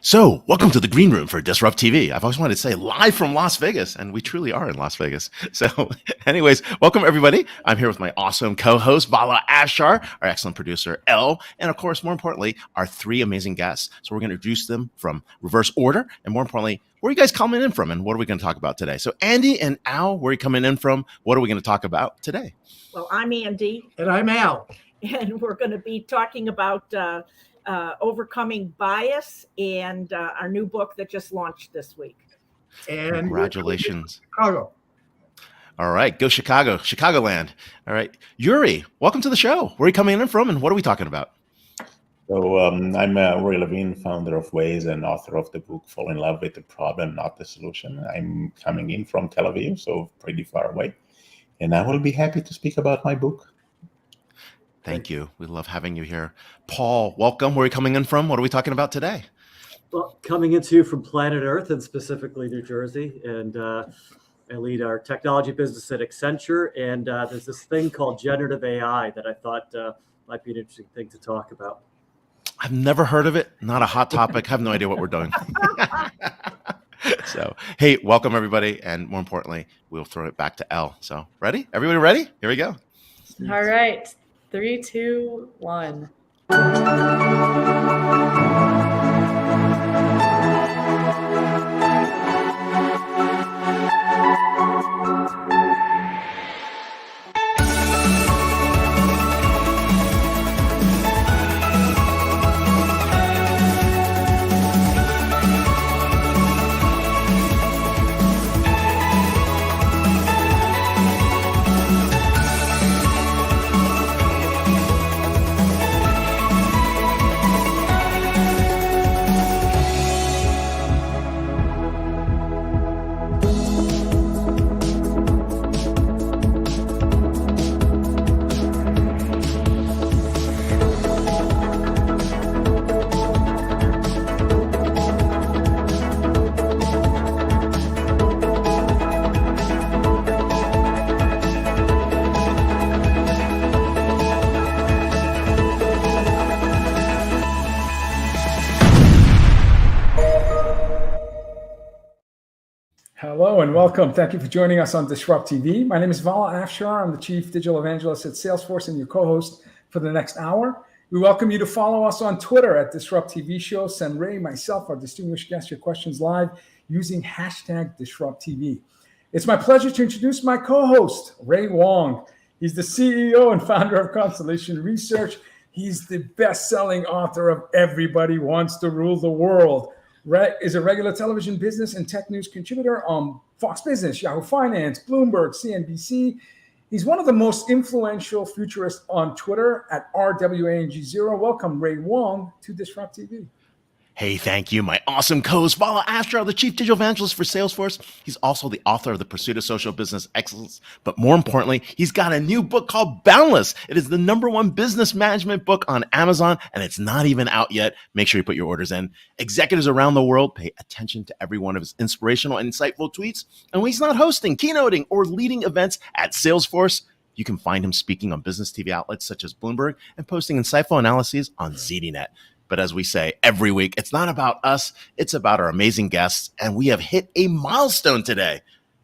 So, welcome to the green room for DisrupTV. I've always wanted to say live from Las Vegas, and we truly are in Las Vegas. So, anyways, welcome everybody. I'm here with my awesome co-host, Vala Afshar, our excellent producer, Elle, and of course, more importantly, our three amazing guests. So we're going to introduce them from reverse order, and more importantly, where are you guys coming in from, and what are we going to talk about today? So, Andy and Al, where are you coming in from? What are we going to talk about today? Well, I'm Andy. And I'm Al. And we're going to be talking about overcoming bias and our new book that just launched this week. And congratulations. Chicago. All right, go Chicago, Chicagoland. All right, Uri, welcome to the show. Where are you coming in from, and what are we talking about? So I'm Uri Levine, founder of Waze and author of the book Fall in Love with the Problem, Not the Solution. I'm coming in from Tel Aviv, so pretty far away. And I will be happy to speak about my book. Thank you. We love having you here. Paul, welcome. Where are you coming in from? What are we talking about today? Well, coming into you from planet Earth and specifically New Jersey. And I lead our technology business at Accenture. And there's this thing called generative AI that I thought might be an interesting thing to talk about. I've never heard of it. Not a hot topic. I have no idea what we're doing. So, hey, welcome everybody. And more importantly, we'll throw it back to Elle. So ready? Everybody ready? Here we go. All right. 3, 2, 1. Hello and welcome. Thank you for joining us on DisrupTV. My name is Vala Afshar. I'm the Chief Digital Evangelist at Salesforce and your co-host for the next hour. We welcome you to follow us on Twitter at DisrupTV Show. Send Ray, myself, our distinguished guests, your questions live using hashtag DisrupTV. It's my pleasure to introduce my co-host, Ray Wang. He's the CEO and founder of Constellation Research. He's the best-selling author of Everybody Wants to Rule the World. Is a regular television business and tech news contributor on Fox Business, Yahoo Finance, Bloomberg, CNBC. He's one of the most influential futurists on Twitter at RWANG0. Welcome, Ray Wang, to DisrupTV. Hey, thank you. My awesome co-host, Vala Afshar, the Chief Digital Evangelist for Salesforce. He's also the author of The Pursuit of Social Business Excellence. But more importantly, he's got a new book called Boundless. It is the #1 business management book on Amazon, and it's not even out yet. Make sure you put your orders in. Executives around the world pay attention to every one of his inspirational and insightful tweets. And when he's not hosting, keynoting, or leading events at Salesforce, you can find him speaking on business TV outlets such as Bloomberg and posting insightful analyses on ZDNet. But as we say every week, it's not about us. It's about our amazing guests. And we have hit a milestone today.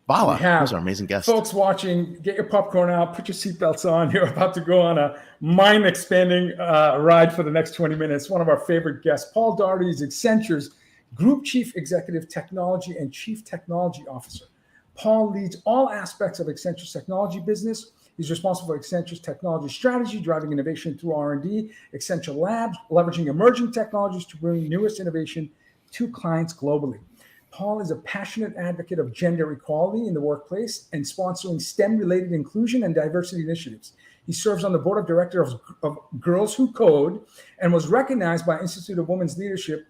Vala, who's our amazing guest? Folks watching, get your popcorn out, put your seatbelts on. You're about to go on a mind-expanding ride for the next 20 minutes. One of our favorite guests, Paul Daugherty, is Accenture's Group Chief Executive Technology and Chief Technology Officer. Paul leads all aspects of Accenture's technology business. He's responsible for Accenture's technology strategy, driving innovation through R&D, Accenture Labs, leveraging emerging technologies to bring newest innovation to clients globally. Paul is a passionate advocate of gender equality in the workplace and sponsoring STEM-related inclusion and diversity initiatives. He serves on the board of directors of Girls Who Code and was recognized by Institute of Women's Leadership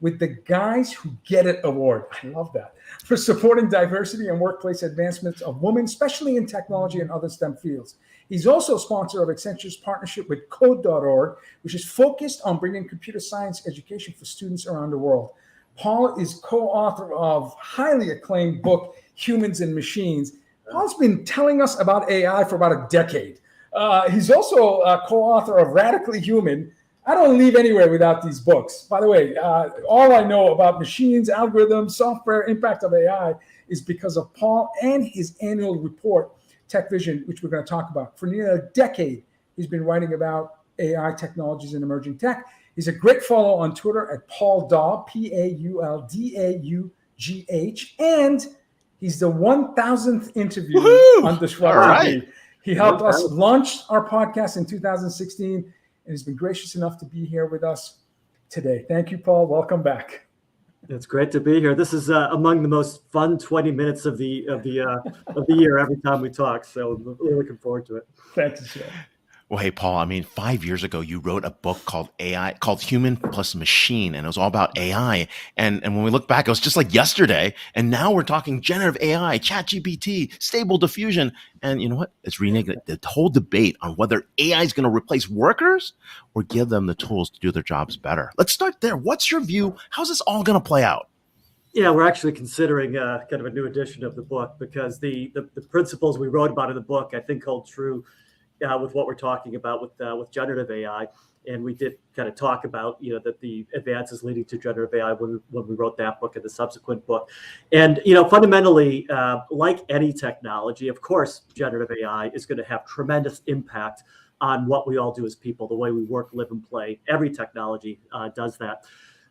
with the Guys Who Get It Award. I love that. For supporting diversity and workplace advancements of women, especially in technology and other STEM fields. He's also a sponsor of Accenture's partnership with Code.org, which is focused on bringing computer science education for students around the world. Paul is co-author of highly acclaimed book, Humans and Machines. Paul's been telling us about AI for about a decade. He's also a co-author of Radically Human. I don't leave anywhere without these books. By the way, all I know about machines, algorithms, software, impact of AI is because of Paul and his annual report, Tech Vision, which we're going to talk about. For nearly a decade, he's been writing about AI technologies and emerging tech. He's a great follow on Twitter at Paul Daugh, Pauldaughg, and he's the 1,000th interview on DisrupTV. He helped us launch our podcast in 2016, and he's been gracious enough to be here with us today. Thank you, Paul. Welcome back. It's great to be here. This is among the most fun 20 minutes of the year every time we talk. So I'm really looking forward to it. Thank you, sir. Well, hey, Paul, I mean, 5 years ago, you wrote a book called Human Plus Machine, and it was all about AI. And when we look back, it was just like yesterday. And now we're talking generative AI, ChatGPT, stable diffusion. And you know what? It's reignited the whole debate on whether AI is going to replace workers or give them the tools to do their jobs better. Let's start there. What's your view? How's this all going to play out? Yeah, we're actually considering kind of a new edition of the book because the principles we wrote about in the book, I think, hold true with what we're talking about with generative AI. And we did kind of talk about, that the advances leading to generative AI when we wrote that book and the subsequent book. And, fundamentally, like any technology, of course, generative AI is going to have tremendous impact on what we all do as people, the way we work, live, and play. Every technology does that.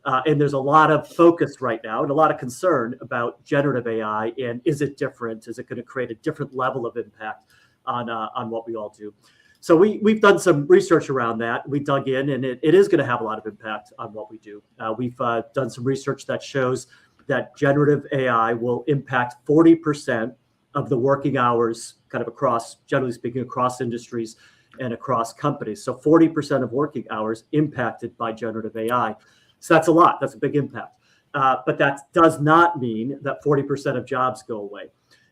And there's a lot of focus right now and a lot of concern about generative AI. And is it different? Is it going to create a different level of impact on what we all do? So we've done some research around that. We dug in, and it is going to have a lot of impact on what we do. We've done some research that shows that generative AI will impact 40% of the working hours, kind of across, generally speaking, across industries and across companies. So 40% of working hours impacted by generative AI. So that's a lot. That's a big impact. But that does not mean that 40% of jobs go away.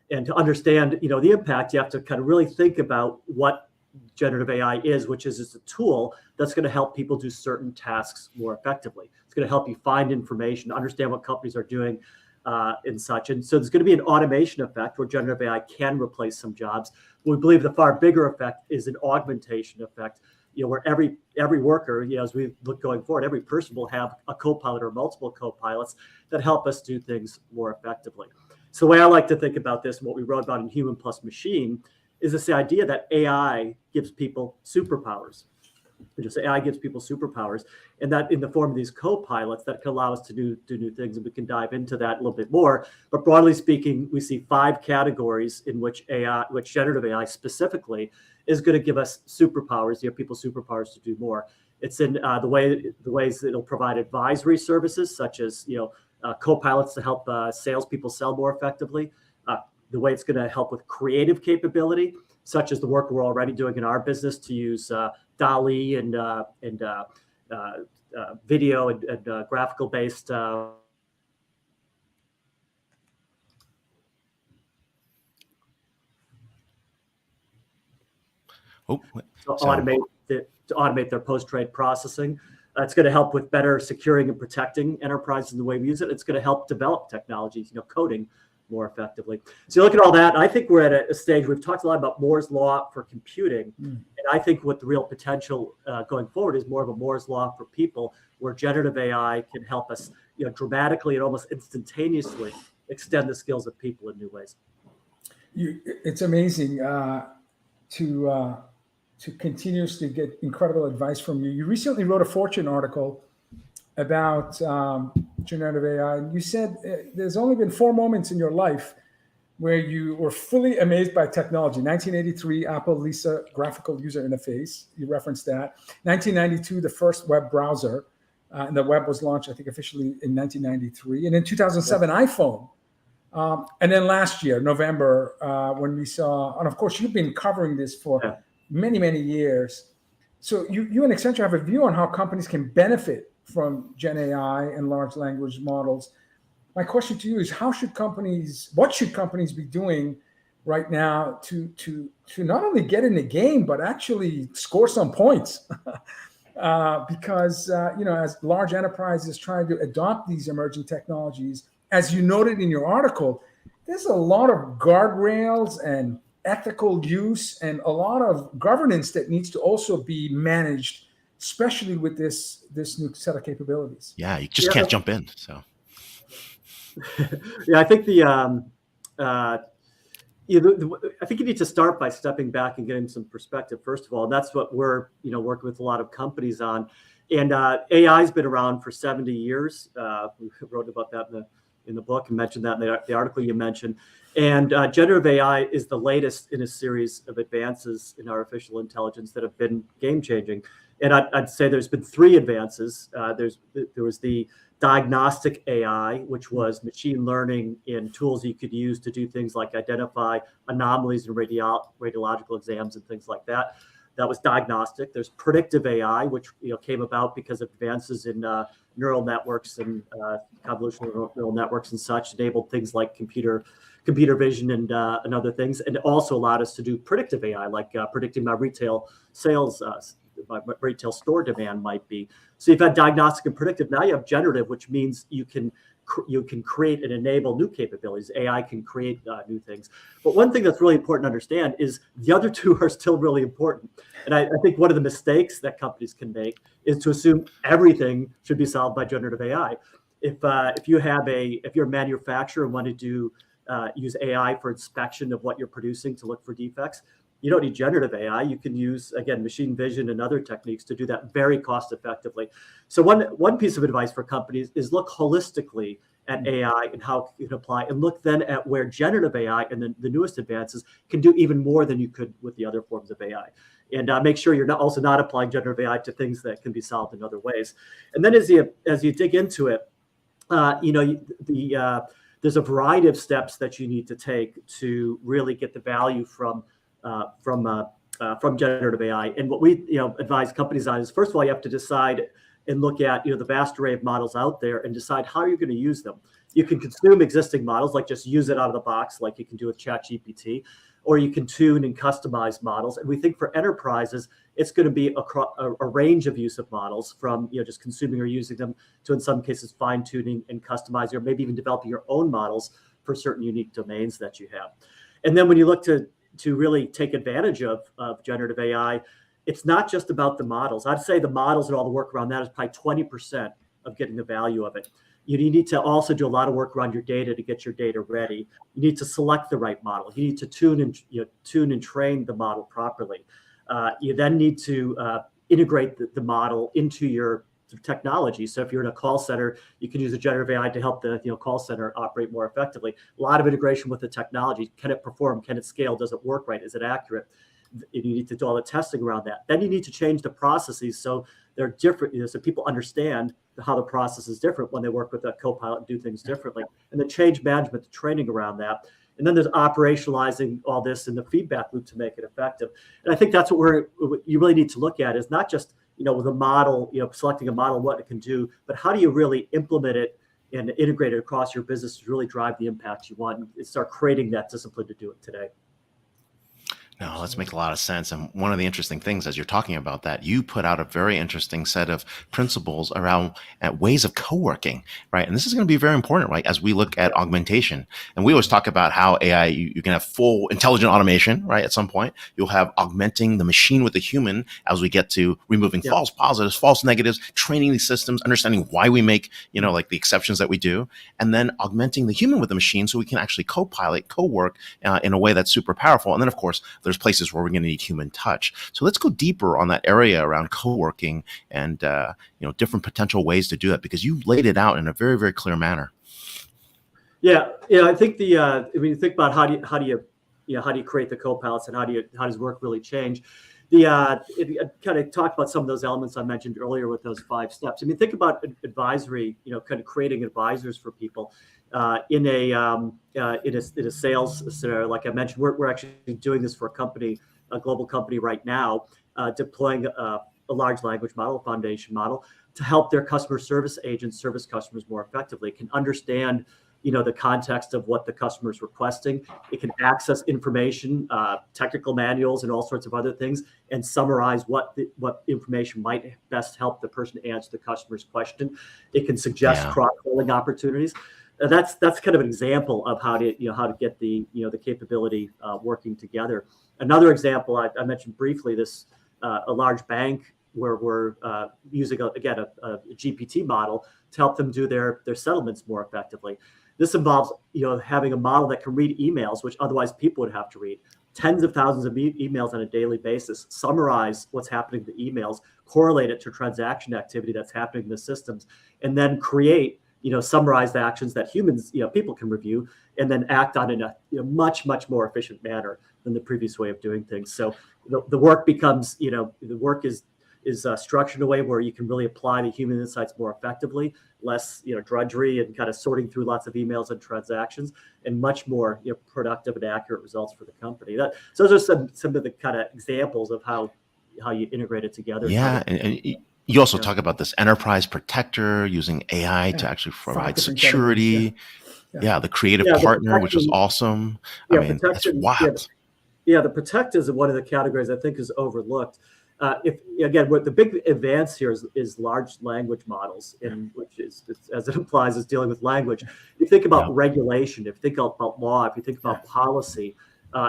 And to understand, the impact, you have to kind of really think about what generative AI is, which is it's a tool that's going to help people do certain tasks more effectively. It's going to help you find information, understand what companies are doing, and such. And so there's going to be an automation effect where generative AI can replace some jobs. We believe the far bigger effect is an augmentation effect, where every worker, as we look going forward, every person will have a co-pilot or multiple co-pilots that help us do things more effectively. So the way I like to think about this, and what we wrote about in Human Plus Machine, is this idea that AI gives people superpowers. AI gives people superpowers, and that in the form of these co-pilots that can allow us to do new things, and we can dive into that a little bit more. But broadly speaking, we see 5 categories in which generative AI specifically is going to give us superpowers, people superpowers to do more. It's in the ways that it'll provide advisory services, such as co-pilots to help salespeople sell more effectively. The way it's going to help with creative capability, such as the work we're already doing in our business to use DALL-E and video and graphical based. To automate their post-trade processing. It's going to help with better securing and protecting enterprises in the way we use it. It's going to help develop technologies, coding more effectively. So you look at all that, and I think we're at a stage, we've talked a lot about Moore's Law for computing. And I think what the real potential going forward is more of a Moore's Law for people, where generative AI can help us dramatically and almost instantaneously extend the skills of people in new ways. It's amazing to continuously get incredible advice from you. You recently wrote a Fortune article about generative AI. And you said there's only been 4 moments in your life where you were fully amazed by technology. 1983, Apple Lisa graphical user interface. You referenced that. 1992, the first web browser. And the web was launched, I think, officially in 1993. And in 2007, iPhone. And then last year, November, when we saw, and of course, you've been covering this for many, many years. So you and Accenture have a view on how companies can benefit from Gen AI and large language models. My question to you is, what should companies be doing right now to not only get in the game, but actually score some points? Because, as large enterprises try to adopt these emerging technologies, as you noted in your article, there's a lot of guardrails and ethical use and a lot of governance that needs to also be managed especially with this new set of capabilities. Yeah, you just can't jump in. So yeah, I think I think you need to start by stepping back and getting some perspective, first of all. And that's what we're, working with a lot of companies on. And AI has been around for 70 years. We wrote about that in the book and mentioned that in the article you mentioned. And generative AI is the latest in a series of advances in artificial intelligence that have been game-changing. And I'd say there's been 3 advances. There was the diagnostic AI, which was machine learning in tools you could use to do things like identify anomalies in radiological exams and things like that. That was diagnostic. There's predictive AI, which came about because of advances in neural networks and convolutional neural networks and such, enabled things like computer vision and other things, and it also allowed us to do predictive AI, like predicting my retail sales, my retail store demand might be. So you've had diagnostic and predictive. Now you have generative, which means you can create and enable new capabilities. AI can create new things. But one thing that's really important to understand is the other 2 are still really important. And I think one of the mistakes that companies can make is to assume everything should be solved by generative AI. If you're a manufacturer and want to do use AI for inspection of what you're producing to look for defects, you don't need generative AI. You can use, again, machine vision and other techniques to do that very cost effectively. So one piece of advice for companies is look holistically at AI and how it can apply, and look then at where generative AI and the newest advances can do even more than you could with the other forms of AI. And make sure you're also not applying generative AI to things that can be solved in other ways. And then as you dig into it, there's a variety of steps that you need to take to really get the value from generative AI. And what we advise companies on is, first of all, you have to decide and look at the vast array of models out there and decide how you're going to use them. You can consume existing models, like just use it out of the box, like you can do with ChatGPT, or you can tune and customize models. And we think for enterprises, it's going to be a range of use of models, from just consuming or using them to, in some cases, fine tuning and customizing, or maybe even developing your own models for certain unique domains that you have. And then when you look to really take advantage of generative AI, it's not just about the models. I'd say the models and all the work around that is probably 20% of getting the value of it. You need to also do a lot of work around your data to get your data ready. You need to select the right model. You need to tune and train the model properly. You then need to integrate the model into your technology. So if you're in a call center, you can use a generative AI to help the call center operate more effectively. A lot of integration with the technology. Can it perform? Can it scale? Does it work right? Is it accurate? You need to do all the testing around that. Then you need to change the processes so they're different, so people understand how the process is different when they work with a co-pilot and do things differently. And the change management, the training around that. And then there's operationalizing all this in the feedback loop to make it effective. And I think that's what you really need to look at, is not just with a model, selecting a model, what it can do, but how do you really implement it and integrate it across your business to really drive the impact you want and start creating that discipline to do it today. No, let's make a lot of sense. And one of the interesting things, as you're talking about that, you put out a very interesting set of principles around ways of co-working, right? And this is going to be very important, right? As we look at augmentation. And we always talk about how AI, you can have full intelligent automation, right? At some point, you'll have augmenting the machine with the human as we get to removing false positives, false negatives, training these systems, understanding why we make, like the exceptions that we do, and then augmenting the human with the machine so we can actually co-pilot, co-work in a way that's super powerful. And then, of course, there's places where we're going to need human touch. So let's go deeper on that area around co-working and different potential ways to do that, because you laid it out in a very, very clear manner. Yeah. I think when you think about how do you create the co-pilots and how does work really change? I kind of talked about some of those elements I mentioned earlier with those 5 steps. I mean, think about advisory, kind of creating advisors for people. In a sales scenario, like I mentioned, we're actually doing this for a global company right now, deploying a large language model, a foundation model, to help their customer service agents service customers more effectively. It can understand the context of what the customer is requesting. It can access information, technical manuals, and all sorts of other things, and summarize what information might best help the person answer the customer's question. It can suggest cross-selling opportunities. That's kind of an example of how to get the capability working together. Another example I mentioned briefly, a large bank where we're using a GPT model to help them do their settlements more effectively. This involves having a model that can read emails, which otherwise people would have to read. Tens of thousands of emails on a daily basis, summarize what's happening in the emails, correlate it to transaction activity that's happening in the systems, and then create summarized actions that humans, people can review and then act on in a much more efficient manner than the previous way of doing things. So the work becomes, the work is structured in a way where you can really apply the human insights more effectively, less drudgery and kind of sorting through lots of emails and transactions, and much more productive and accurate results for the company. So those are some of the kind of examples of how you integrate it together. Yeah, and you also talk about this enterprise protector using AI to actually provide security. The creative partner, which is awesome. I mean, that's wild. The protect is one of the categories I think is overlooked. What the big advance here is large language models, which is, as it implies, is dealing with language. If you think about regulation, if you think about law, if you think about policy,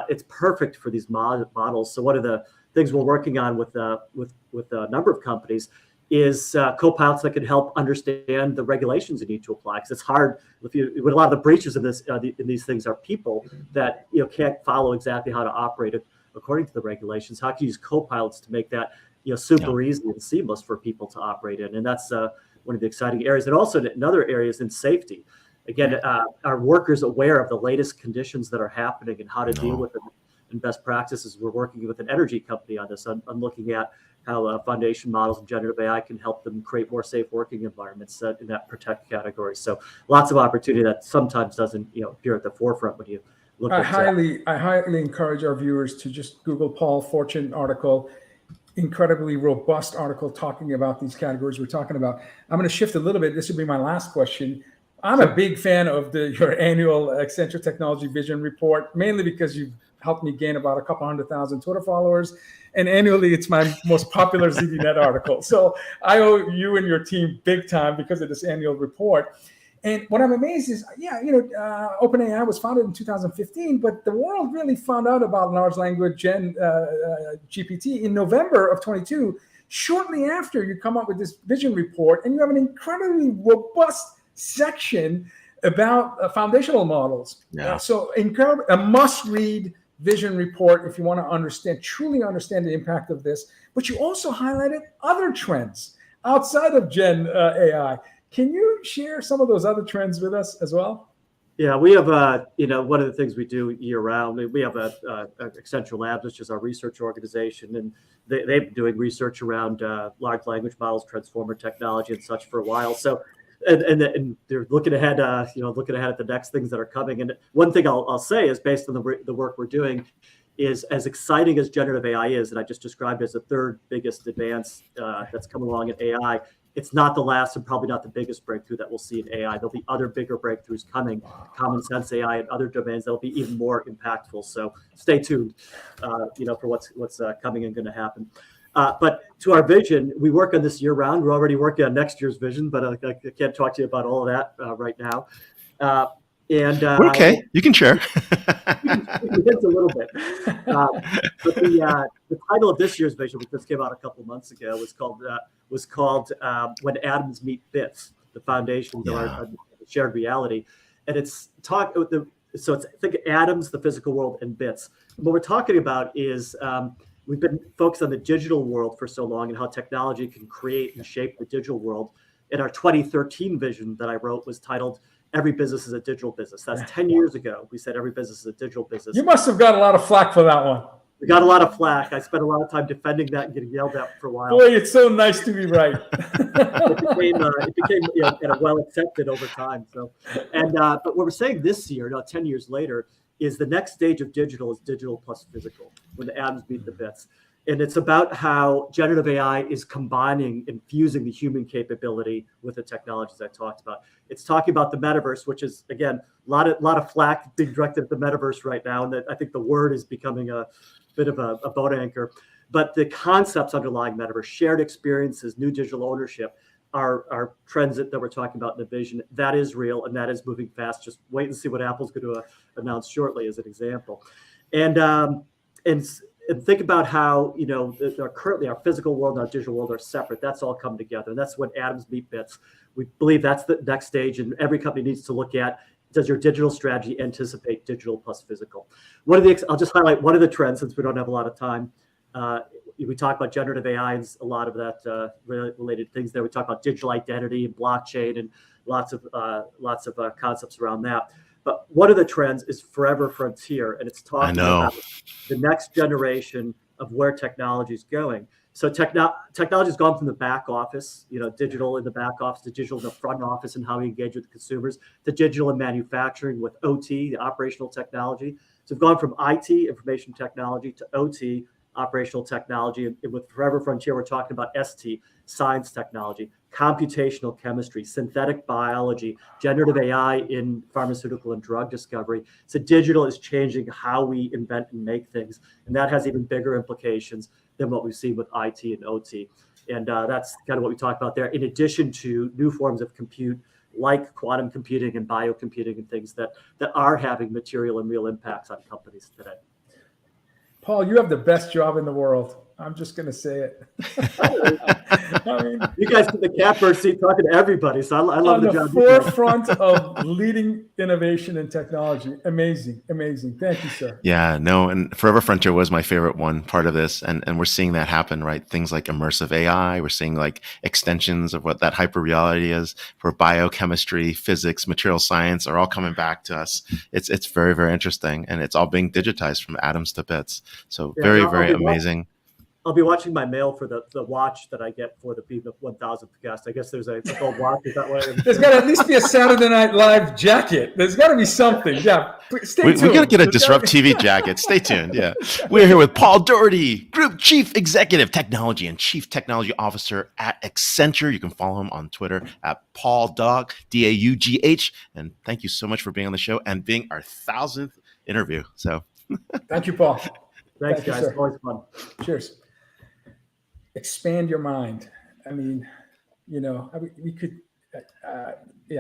it's perfect for these models. So one of the things we're working on with a number of companies is co-pilots that can help understand the regulations you need to apply, because it's hard when a lot of the breaches of this in these things are people that can't follow exactly how to operate it according to the regulations. How can you use co-pilots to make that super easy and seamless for people to operate in? And that's one of the exciting areas. And also in other areas in safety, again, are workers aware of the latest conditions that are happening and how to deal with them and best practices? We're working with an energy company on this. I'm looking at how foundation models and generative AI can help them create more safe working environments in that protect category. So lots of opportunity that sometimes doesn't appear at the forefront when you look at I highly encourage our viewers to just Google Paul Fortune article, incredibly robust article talking about these categories we're talking about. I'm going to shift a little bit. This will be my last question. I'm a big fan of your annual Accenture Technology Vision Report, mainly because you've helped me gain about a couple 100,000 Twitter followers. And annually, it's my most popular ZDNet article. So I owe you and your team big time because of this annual report. And what I'm amazed is, OpenAI was founded in 2015, but the world really found out about large language GPT in November of 22, shortly after you come up with this vision report, and you have an incredibly robust section about foundational models. So incredible, a must-read vision report if you want to truly understand the impact of this. But you also highlighted other trends outside of Gen AI. Can you share some of those other trends with us as well? Yeah, we have one of the things we do year round. We have Accenture Labs, which is our research organization, and they've been doing research around large language models, transformer technology, and such for a while. So, and they're looking ahead, looking ahead at the next things that are coming. And one thing I'll say is, based on the work we're doing, is as exciting as generative AI is, and I just described as the third biggest advance that's come along in AI. It's not the last and probably not the biggest breakthrough that we'll see in AI. There'll be other bigger breakthroughs coming, common sense AI and other domains that'll be even more impactful. So stay tuned, for what's coming and going to happen. But to our vision, we work on this year round. We're already working on next year's vision, but I can't talk to you about all of that right now. We're okay. You can share. It's a little bit. But the title of this year's vision, which just came out a couple of months ago, was called "When Atoms Meet Bits: The Foundations of Our Shared Reality," and it's think atoms, the physical world, and bits. And what we're talking about is we've been focused on the digital world for so long and how technology can create and shape the digital world. And our 2013 vision that I wrote was titled "Every Business is a Digital Business." That's 10 years ago. We said every business is a digital business. You must have got a lot of flack for that one. We got a lot of flack. I spent a lot of time defending that and getting yelled at for a while. Boy, it's so nice to be right. It became well accepted over time. So, but what we're saying this year, 10 years later, is the next stage of digital is digital plus physical, when the atoms meet the bits. And it's about how generative AI is combining and fusing the human capability with the technologies I talked about. It's talking about the metaverse, which is, again, a lot of flack being directed at the metaverse right now. And I think the word is becoming a bit of a boat anchor. But the concepts underlying metaverse, shared experiences, new digital ownership, are trends that we're talking about in the vision. That is real, and that is moving fast. Just wait and see what Apple's going to announce shortly as an example. And and think about how, currently our physical world and our digital world are separate. That's all come together. And that's when atoms meet bits. We believe that's the next stage, and every company needs to look at, does your digital strategy anticipate digital plus physical? I'll just highlight one of the trends, since we don't have a lot of time. We talk about generative AI and a lot of that related things there. We talk about digital identity and blockchain and lots of concepts around that. But one of the trends is forever frontier, and it's talking about the next generation of where technology is going. So technology has gone from the back office, digital in the back office, to digital in the front office and how we engage with consumers, to digital in manufacturing with OT, the operational technology. So we've gone from IT, information technology, to OT, operational technology. And with Forever Frontier, we're talking about ST, science technology, computational chemistry, synthetic biology, generative AI in pharmaceutical and drug discovery. So digital is changing how we invent and make things. And that has even bigger implications than what we've seen with IT and OT. And that's kind of what we talked about there, in addition to new forms of compute like quantum computing and biocomputing and things that are having material and real impacts on companies today. Paul, you have the best job in the world. I'm just going to say it. I mean, you guys in the catbird seat talking to everybody, so I love the job. On the forefront of leading innovation and technology. Amazing, amazing. Thank you, sir. Yeah, no, and Forever Frontier was my favorite one part of this, and we're seeing that happen, right? Things like immersive AI, we're seeing like extensions of what that hyper reality is for biochemistry, physics, material science are all coming back to us. It's very, very interesting, and it's all being digitized from atoms to bits. So very, very amazing. I'll be watching my mail for the watch that I get for the 1000th guest. I guess there's a gold watch. Is that what there's got to at least be a Saturday Night Live jacket. There's got to be something. Yeah, stay tuned. We got to get a DisrupTV jacket. Stay tuned. Yeah, we're here with Paul Daugherty, Group Chief Executive Technology and Chief Technology Officer at Accenture. You can follow him on Twitter at Paul Daugh, Daugh. And thank you so much for being on the show and being our 1000th interview. So, thank you, Paul. Thanks, guys. It's always fun. Cheers. Expand your mind. I mean, we could, we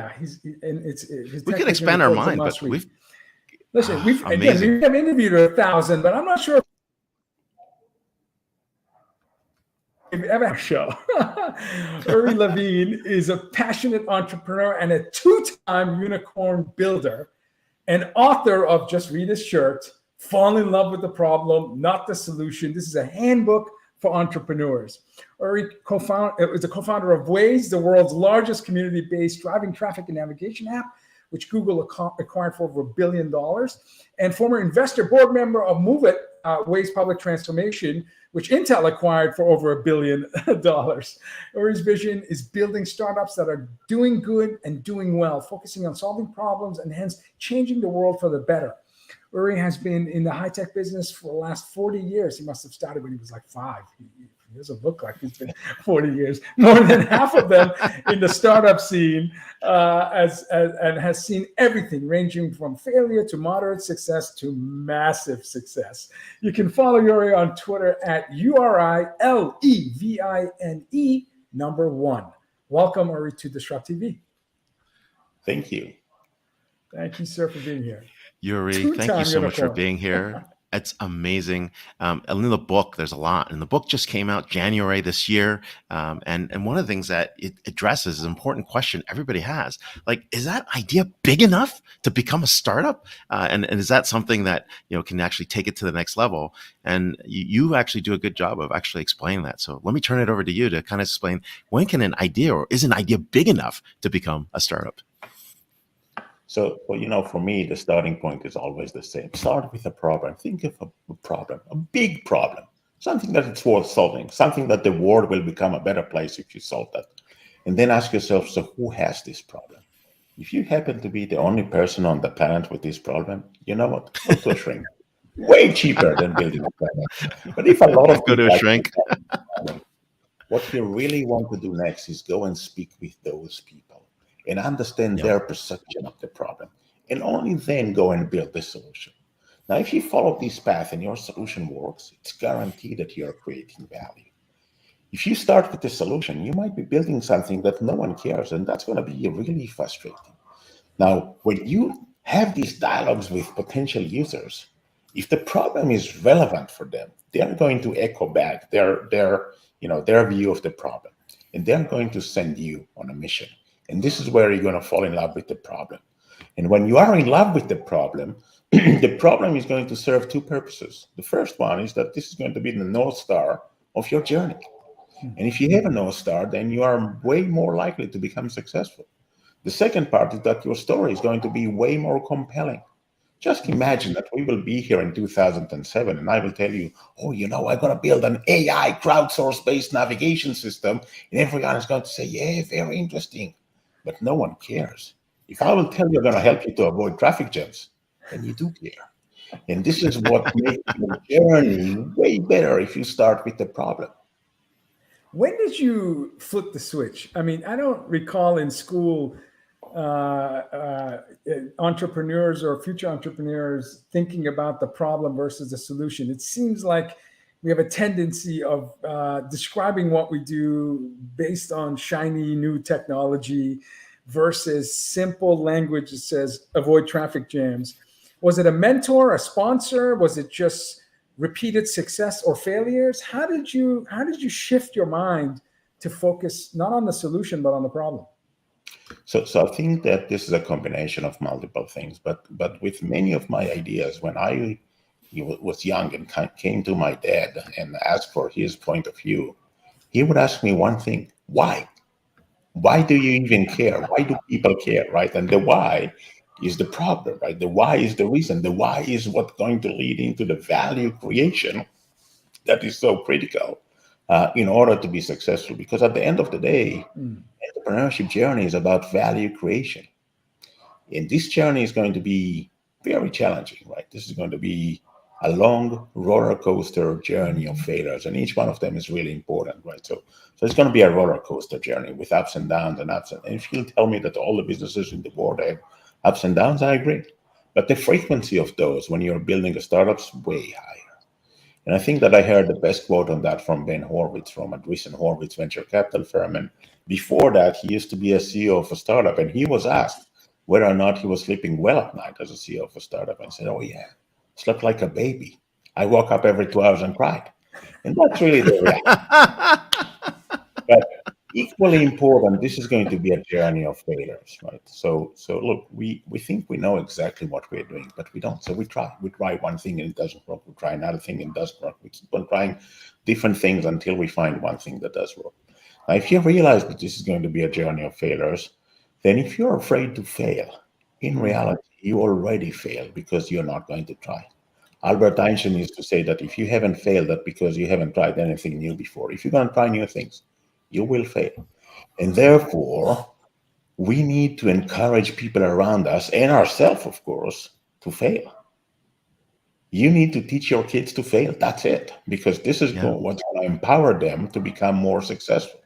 could expand our mind, but we've interviewed 1,000, but I'm not sure if ever show. Uri Levine is a passionate entrepreneur and a 2-time unicorn builder, and author of, just read his shirt, Fall in Love with the Problem, Not the Solution. This is a handbook for entrepreneurs. Uri is the co-founder of Waze, the world's largest community-based driving traffic and navigation app, which Google acquired for over $1 billion, and former investor board member of Moovit, Waze Public Transformation, which Intel acquired for over $1 billion. Uri's vision is building startups that are doing good and doing well, focusing on solving problems and hence changing the world for the better. Uri has been in the high-tech business for the last 40 years. He must have started when he was like 5. He doesn't look like he's been 40 years. More than half of them in the startup scene, and has seen everything ranging from failure to moderate success to massive success. You can follow Uri on Twitter at URILEVINE1. Welcome, Uri, to DisrupTV. Thank you. Thank you, sir, for being here. Uri, thank you so much for being here. It's amazing. And in the book, there's a lot. And the book just came out January this year. And one of the things that it addresses is an important question everybody has. Like, is that idea big enough to become a startup? And is that something that, can actually take it to the next level? And you actually do a good job of actually explaining that. So let me turn it over to you to kind of explain, when can an idea, or is an idea big enough to become a startup? So, for me, the starting point is always the same. Start with a problem. Think of a problem, a big problem, something that it's worth solving, something that the world will become a better place if you solve that. And then ask yourself, so who has this problem? If you happen to be the only person on the planet with this problem, you know what? Go to a shrink. Way cheaper than building a planet. But if a lot of go to a shrink, what you really want to do next is go and speak with those people and understand their perception of the problem, and only then go and build the solution. Now, if you follow this path and your solution works, it's guaranteed that you're creating value. If you start with the solution, you might be building something that no one cares, and that's going to be really frustrating. Now, when you have these dialogues with potential users, If the problem is relevant for them, they're going to echo back their view of the problem, and they're going to send you on a mission. And this is where you're going to fall in love with the problem. And when you are in love with the problem, the problem is going to serve two purposes. The first one is that this is going to be the North Star of your journey. And if you have a North Star, then you are way more likely to become successful. The second part is that your story is going to be way more compelling. Just imagine that we will be here in 2007 and I will tell you, oh, I'm going to build an AI crowdsource-based navigation system. And everyone is going to say, yeah, very interesting. But no one cares. If I will tell you I'm going to help you to avoid traffic jams, then you do care. And this is what makes your journey way better if you start with the problem. When did you flip the switch? I mean, I don't recall in school entrepreneurs or future entrepreneurs thinking about the problem versus the solution. It seems like we have a tendency of describing what we do based on shiny new technology versus simple language that says avoid traffic jams. Was it a mentor, a sponsor? Was it just repeated success or failures? How did you shift your mind to focus not on the solution but on the problem? So I think that this is a combination of multiple things, but with many of my ideas, when I was young and came to my dad and asked for his point of view, he would ask me one thing: why? Why do you even care? Why do people care, right? And the why is the problem, right? The why is the reason. The why is what's going to lead into the value creation that is so critical in order to be successful. Because at the end of the day, entrepreneurship journey is about value creation. And this journey is going to be very challenging, right? This is going to be a long roller coaster journey of failures, and each one of them is really important, right? So it's going to be a roller coaster journey with ups and downs and ups. And if you tell me that all the businesses in the world have ups and downs, I agree. But the frequency of those when you're building a startup is way higher. And I think that I heard the best quote on that from Ben Horowitz, from a recent Horowitz venture capital firm. And before that, he used to be a CEO of a startup, and he was asked whether or not he was sleeping well at night as a CEO of a startup, and said, oh yeah, slept like a baby. I woke up every 2 hours and cried. And that's really the reality. But equally important, this is going to be a journey of failures, right? So look, we think we know exactly what we're doing, but we don't. So we try one thing and it doesn't work. We try another thing and it doesn't work. We keep on trying different things until we find one thing that does work. Now, if you realize that this is going to be a journey of failures, then if you're afraid to fail, in reality, you already failed because you're not going to try. Albert Einstein used to say that if you haven't failed, that's because you haven't tried anything new before. If you're going to try new things, you will fail. And therefore, we need to encourage people around us and ourselves, of course, to fail. You need to teach your kids to fail. That's it. Because this is what's going to empower them to become more successful.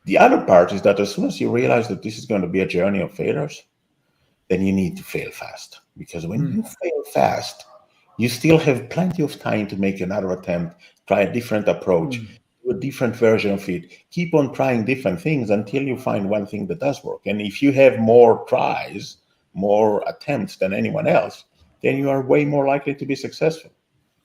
The other part is that as soon as you realize that this is going to be a journey of failures, then you need to fail fast. Because when you fail fast, you still have plenty of time to make another attempt, try a different approach, do a different version of it, keep on trying different things until you find one thing that does work. And if you have more tries, more attempts than anyone else, then you are way more likely to be successful.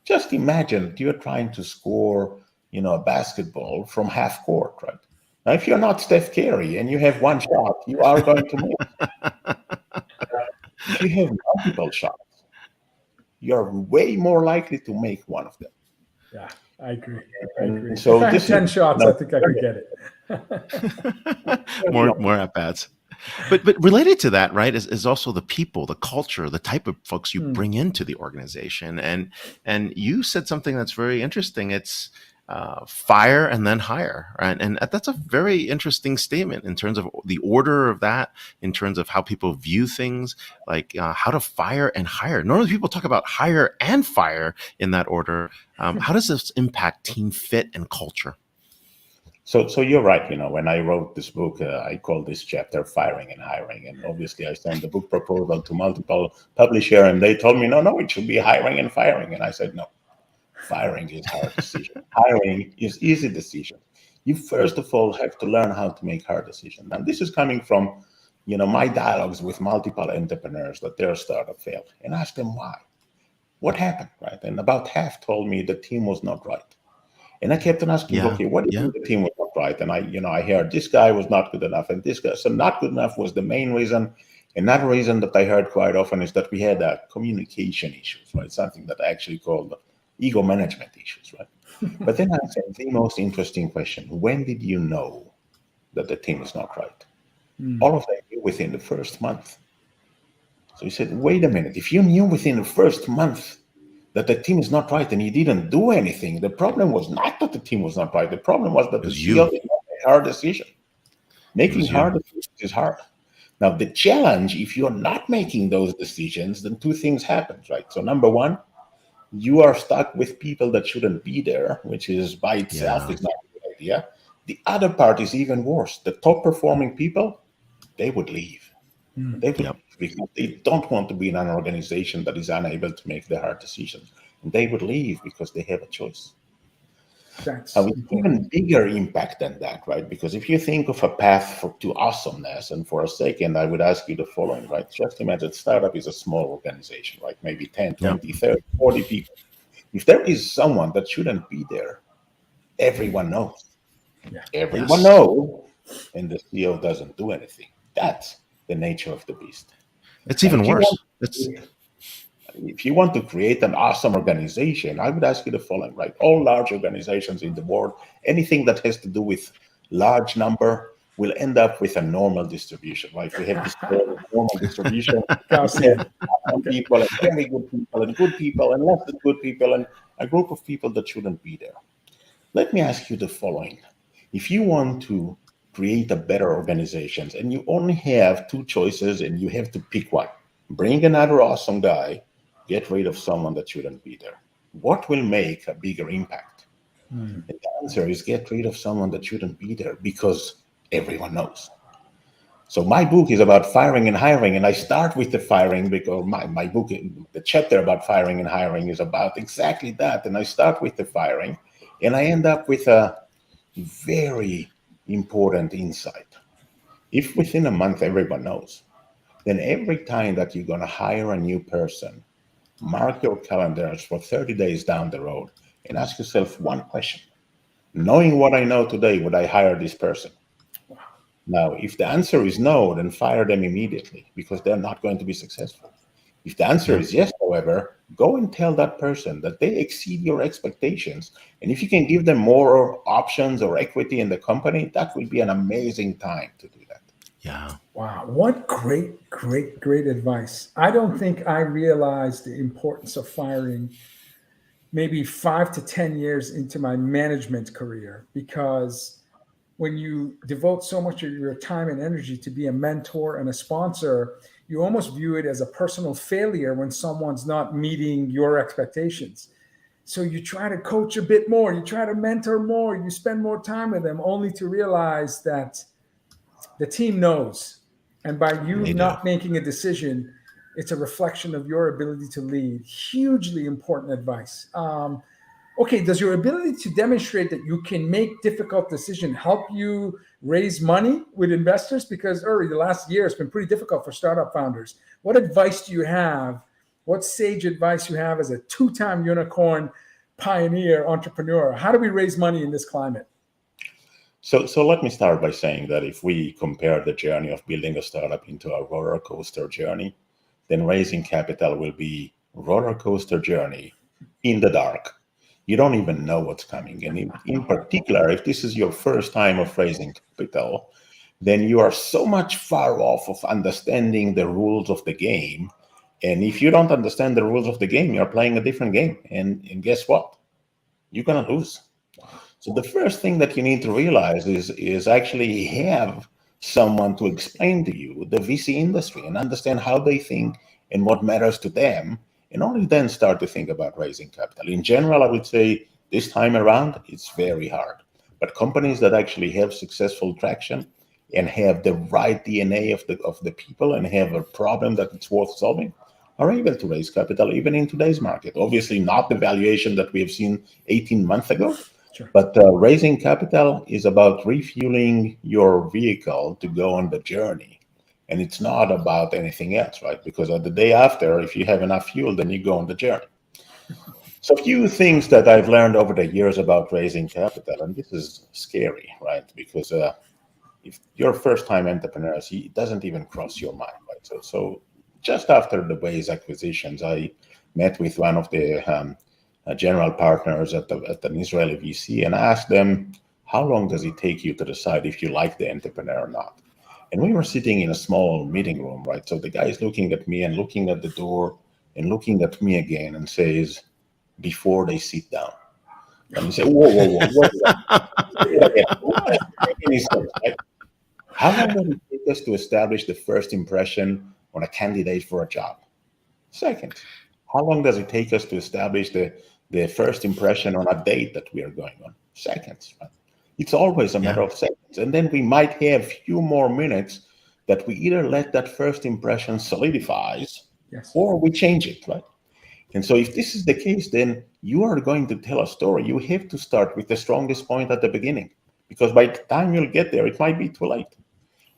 Just imagine you're trying to score, a basketball from half court, right? Now, if you're not Steph Curry and you have one shot, you are going to miss. If you have multiple shots, you're way more likely to make one of them. Yeah, I agree. So if I had 10 shots, I think I could get it. more at bats. But related to that, right, is also the people, the culture, the type of folks you bring into the organization. And you said something that's very interesting. It's fire and then hire, right? And that's a very interesting statement in terms of the order of that, in terms of how people view things, like how to fire and hire. Normally people talk about hire and fire in that order. How does this impact team fit and culture? So you're right. When I wrote this book, I called this chapter Firing and Hiring. And obviously I sent the book proposal to multiple publishers, and they told me, no, it should be hiring and firing. And I said, no. Firing is hard decision. Hiring is easy decision. You first of all have to learn how to make hard decisions. And this is coming from, my dialogues with multiple entrepreneurs that their startup failed, and ask them why. what happened, right? And about half told me the team was not right. And I kept on asking, okay, what do you think the team was not right? And I heard this guy was not good enough, and this guy. So not good enough was the main reason. Another reason that I heard quite often is that we had communication issues, right? Something that I actually called ego management issues, right? But then I said the most interesting question: when did you know that the team is not right? All of them knew within the first month. So he said, wait a minute, if you knew within the first month that the team is not right and you didn't do anything, the problem was not that the team was not right. The problem was that the CEO did not make a hard decision. Making hard decisions is hard. Now, the challenge, if you're not making those decisions, then two things happen, right? So number one, you are stuck with people that shouldn't be there, which is by itself is not a good idea. The other part is even worse. The top performing people, they would leave. They would leave because they don't want to be in an organization that is unable to make the hard decisions. And they would leave because they have a choice. That's It's even bigger impact than that, right? Because if you think of a path to awesomeness, and for a second, I would ask you the following, right? Just imagine startup is a small organization, right? Maybe 10, 20, 30, 40 people. If there is someone that shouldn't be there, everyone knows. Everyone knows, and the CEO doesn't do anything. That's the nature of the beast. It's even worse. If you want to create an awesome organization, I would ask you the following, right? All large organizations in the world, anything that has to do with large number will end up with a normal distribution, right? We have this normal distribution. We have people and very good people and less than good people and a group of people that shouldn't be there. Let me ask you the following. If you want to create a better organization and you only have two choices and you have to pick one, bring another awesome guy, get rid of someone that shouldn't be there. What will make a bigger impact? And the answer is get rid of someone that shouldn't be there because everyone knows. So my book is about firing and hiring, and I start with the firing because my book, the chapter about firing and hiring is about exactly that. And I start with the firing, and I end up with a very important insight. If within a month everyone knows, then every time that you're going to hire a new person, mark your calendars for 30 days down the road and ask yourself one question. Knowing what I know today, would I hire this person? Now, if the answer is no, then fire them immediately because they're not going to be successful. If the answer is yes, however, go and tell that person that they exceed your expectations. And if you can give them more options or equity in the company, that will be an amazing time to do that. Yeah. Wow. What great advice. I don't think I realized the importance of firing maybe 5 to 10 years into my management career, because when you devote so much of your time and energy to be a mentor and a sponsor, you almost view it as a personal failure when someone's not meeting your expectations. So you try to coach a bit more, you try to mentor more, you spend more time with them, only to realize that the team knows. And by you not making a decision, it's a reflection of your ability to lead. Hugely important advice. Okay, does your ability to demonstrate that you can make difficult decisions help you raise money with investors? Because Uri, the last year has been pretty difficult for startup founders. What advice do you have? What sage advice you have as a 2-time unicorn pioneer entrepreneur? How do we raise money in this climate? So let me start by saying that if we compare the journey of building a startup into a roller coaster journey, then raising capital will be roller coaster journey in the dark. You don't even know what's coming. And in particular, if this is your first time of raising capital, then you are so much far off of understanding the rules of the game. And if you don't understand the rules of the game, you're playing a different game. And guess what? You're going to lose. So the first thing that you need to realize is actually have someone to explain to you the VC industry and understand how they think and what matters to them, and only then start to think about raising capital. In general, I would say this time around, it's very hard. But companies that actually have successful traction and have the right DNA of the people and have a problem that it's worth solving are able to raise capital even in today's market. Obviously not the valuation that we have seen 18 months ago, but raising capital is about refueling your vehicle to go on the journey. And it's not about anything else, right? Because the day after, if you have enough fuel, then you go on the journey. So a few things that I've learned over the years about raising capital, and this is scary, right? Because if you're a first-time entrepreneur, it doesn't even cross your mind, right? So just after the Waze acquisitions, I met with one of the general partners at an Israeli VC and asked them, how long does it take you to decide if you like the entrepreneur or not? And we were sitting in a small meeting room, right? So the guy is looking at me and looking at the door and looking at me again and says, before they sit down. And he said, whoa. Right? How long does it take us to establish the first impression on a candidate for a job? Second, how long does it take us to establish the first impression on a date that we are going on? Seconds. Right? It's always a matter of seconds. And then we might have a few more minutes that we either let that first impression solidifies or we change it, right? And so if this is the case, then you are going to tell a story. You have to start with the strongest point at the beginning, because by the time you'll get there, it might be too late.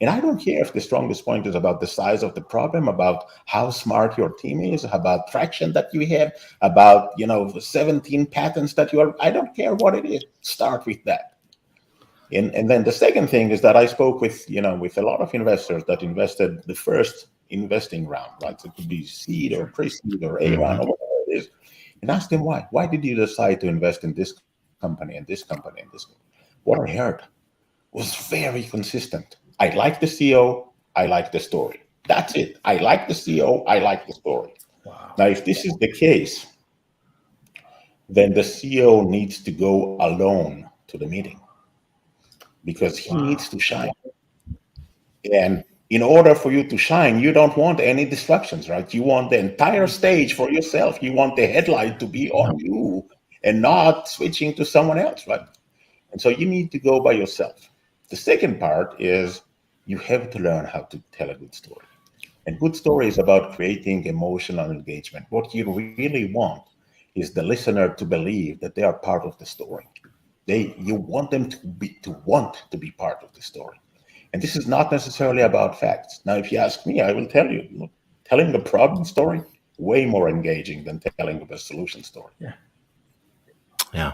And I don't care if the strongest point is about the size of the problem, about how smart your team is, about traction that you have, about 17 patents that you are. I don't care what it is. Start with that. And then the second thing is that I spoke with a lot of investors that invested the first investing round, right? So it could be seed or pre-seed or A round or whatever it is, and ask them why. Why did you decide to invest in this company and this company and this company? What I heard was very consistent. I like the CEO, I like the story. That's it. I like the CEO, I like the story. Wow. Now, if this is the case, then the CEO needs to go alone to the meeting because he needs to shine. And in order for you to shine, you don't want any distractions, right? You want the entire stage for yourself. You want the headlight to be on you and not switching to someone else, right? And so you need to go by yourself. The second part is you have to learn how to tell a good story. And good story is about creating emotional engagement. What you really want is the listener to believe that they are part of the story. You want them to want to be part of the story. And this is not necessarily about facts. Now, if you ask me, I will tell you, look, telling the problem story, way more engaging than telling the solution story. Yeah.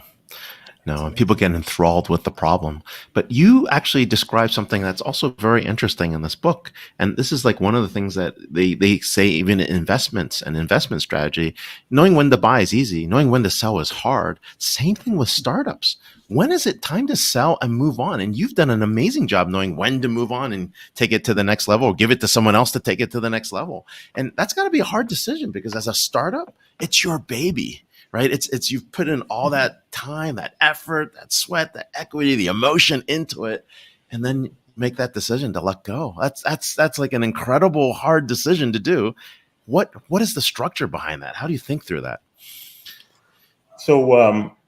No, and people get enthralled with the problem. But you actually describe something that's also very interesting in this book. And this is like one of the things that they say, even in investments and investment strategy, knowing when to buy is easy. Knowing when to sell is hard. Same thing with startups. When is it time to sell and move on? And you've done an amazing job knowing when to move on and take it to the next level or give it to someone else to take it to the next level. And that's got to be a hard decision because as a startup, it's your baby. Right? It's you've put in all that time, that effort, that sweat, that equity, the emotion into it, and then make that decision to let go. That's like an incredible hard decision to do. What is the structure behind that? How do you think through that? So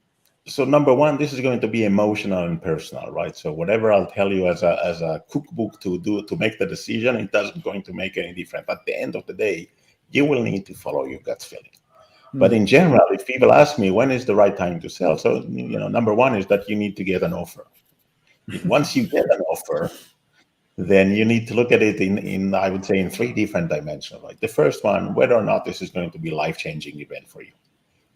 number one, this is going to be emotional and personal, right? So whatever I'll tell you as a cookbook to make the decision, it doesn't going to make any difference. At the end of the day, you will need to follow your gut feeling. But in general, if people ask me when is the right time to sell, so number one is that you need to get an offer. Once you get an offer, then you need to look at it in I would say in three different dimensions. Like the first one, whether or not this is going to be a life-changing event for you.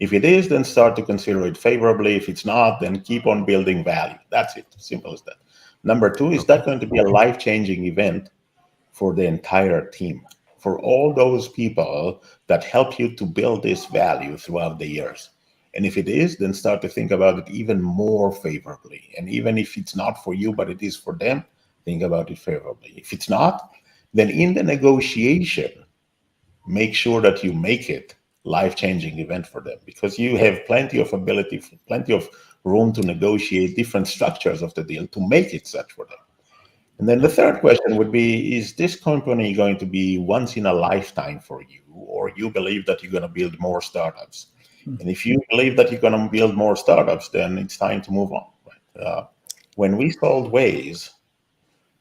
If it is, then start to consider it favorably. If it's not, then keep on building value. That's it. Simple as that. Number two, is that going to be a life-changing event for the entire team? For all those people that help you to build this value throughout the years. And if it is, then start to think about it even more favorably. And even if it's not for you, but it is for them, think about it favorably. If it's not, then in the negotiation, make sure that you make it life-changing event for them, because you have plenty of ability, plenty of room to negotiate different structures of the deal to make it such for them. And then the third question would be, is this company going to be once in a lifetime for you, or you believe that you're going to build more startups? And if you believe that you're going to build more startups, then it's time to move on. Right? When we sold Waze,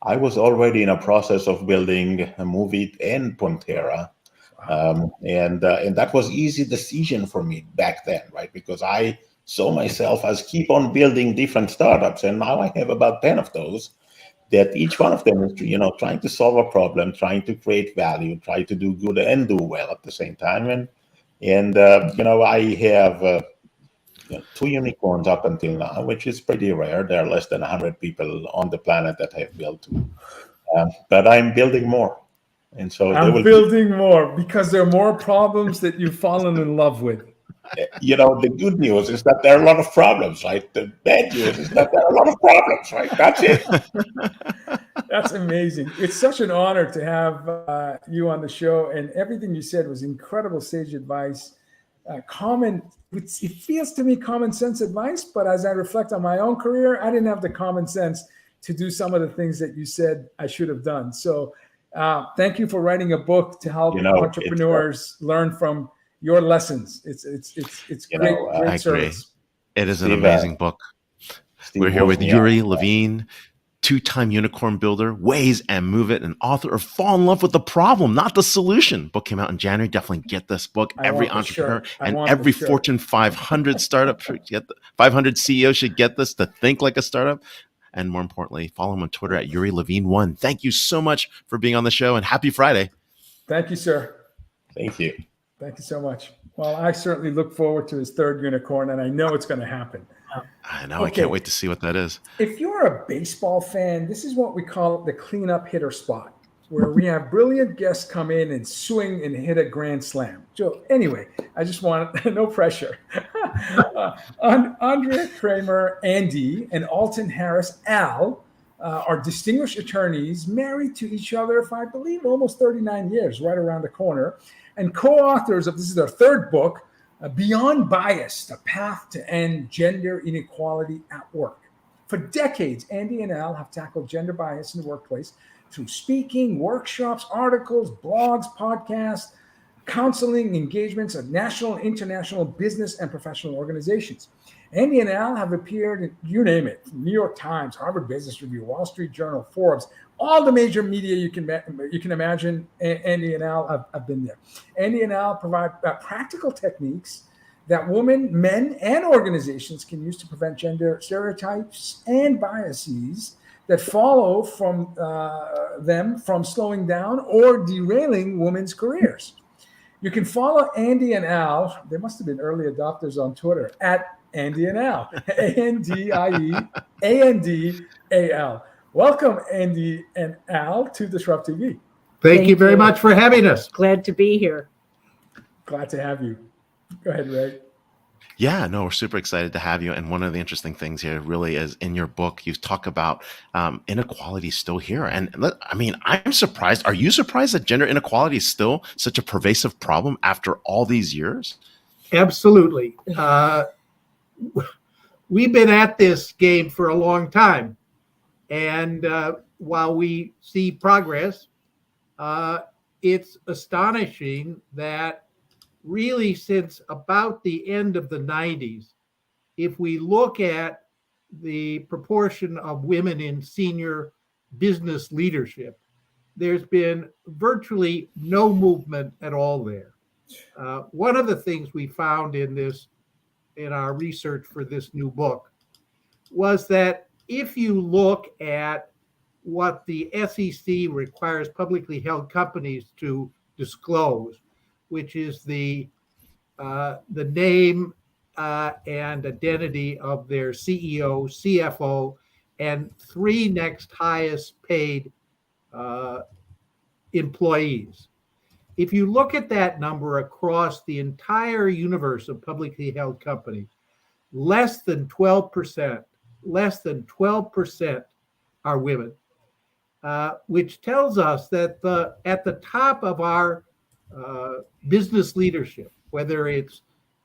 I was already in a process of building a Moovit and Pontera. And that was easy decision for me back then, right? Because I saw myself as keep on building different startups. And now I have about 10 of those. That each one of them is, trying to solve a problem, trying to create value, try to do good and do well at the same time. And I have 2 unicorns up until now, which is pretty rare. There are less than 100 people on the planet that have built 2. But I'm building more. And so I'm building more because there are more problems that you've fallen in love with. The good news is that there are a lot of problems, right? The bad news is that there are a lot of problems, right? That's it. That's amazing. It's such an honor to have you on the show, and everything you said was incredible sage advice. It feels to me common sense advice, but as I reflect on my own career, I didn't have the common sense to do some of the things that you said I should have done. So thank you for writing a book to help entrepreneurs learn from your lessons. It's great service. It is an amazing book. We're here with Uri Levine, 2-time unicorn builder, Waze and Moovit, and author of Fall in Love with the Problem, Not the Solution. Book came out in January. Definitely get this book. Every entrepreneur and every Fortune 500 startup, 500 CEO should get this to think like a startup. And more importantly, follow him on Twitter at Uri Levine1. Thank you so much for being on the show, and happy Friday. Thank you, sir. Thank you. Thank you so much. Well, I certainly look forward to his 3rd unicorn, and I know it's going to happen. I know. Okay. I can't wait to see what that is. If you're a baseball fan, this is what we call the cleanup hitter spot, where we have brilliant guests come in and swing and hit a grand slam. Joe, anyway, I just want no pressure. Andrea Kramer, Andy, and Alton Harris, Al, are distinguished attorneys married to each other for, I believe, almost 39 years, right around the corner, and co-authors of, this is their 3rd book, Beyond Bias, A Path to End Gender Inequality at Work. For decades, Andy and Al have tackled gender bias in the workplace through speaking, workshops, articles, blogs, podcasts, counseling, engagements at national and international business and professional organizations. Andy and Al have appeared in, you name it, New York Times, Harvard Business Review, Wall Street Journal, Forbes, all the major media you can imagine. Andy and Al have been there. Andy and Al provide practical techniques that women, men, and organizations can use to prevent gender stereotypes and biases that follow from them from slowing down or derailing women's careers. You can follow Andy and Al. They must have been early adopters on Twitter at Andy and Al, ANDIEANDAL. Welcome, Andy and Al, to DisrupTV. Thank you very much for having us. Glad to be here. Glad to have you. Go ahead, Ray. Yeah, no, we're super excited to have you. And one of the interesting things here really is in your book, you talk about inequality still here. And I mean, I'm surprised. Are you surprised that gender inequality is still such a pervasive problem after all these years? Absolutely. We've been at this game for a long time. And while we see progress, it's astonishing that really since about the end of the 90s, if we look at the proportion of women in senior business leadership, there's been virtually no movement at all there. One of the things we found in our research for this new book was that if you look at what the SEC requires publicly held companies to disclose, which is the name and identity of their CEO, CFO, and 3 next highest paid employees. If you look at that number across the entire universe of publicly held companies, less than 12% are women, which tells us that at the top of our business leadership, whether it's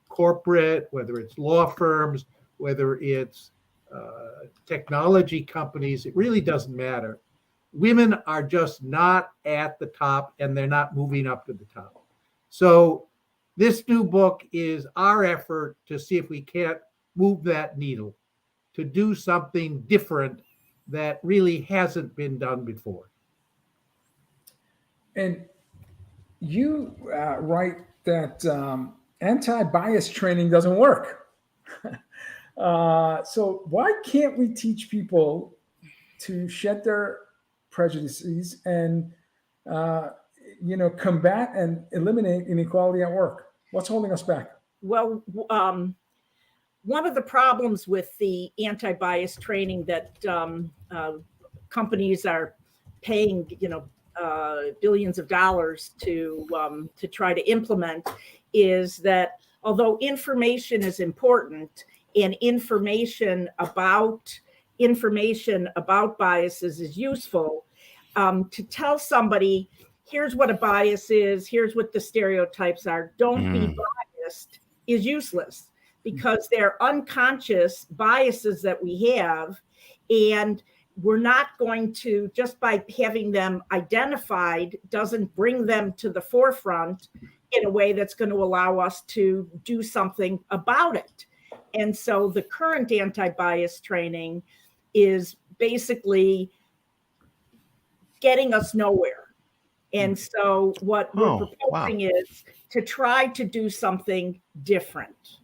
corporate, whether it's law firms, whether it's technology companies, it really doesn't matter. Women are just not at the top, and they're not moving up to the top. So this new book is our effort to see if we can't move that needle, to do something different that really hasn't been done before. And you write that anti-bias training doesn't work. So why can't we teach people to shed their prejudices and combat and eliminate inequality at work? What's holding us back? Well, one of the problems with the anti-bias training that companies are paying, billions of dollars to try to implement is that although information is important and information about biases is useful, to tell somebody, here's what a bias is, here's what the stereotypes are, don't be biased, is useless, because they're unconscious biases that we have, and we're not going to, just by having them identified doesn't bring them to the forefront in a way that's going to allow us to do something about it. And so the current anti-bias training is basically getting us nowhere. And so what we're proposing is to try to do something different.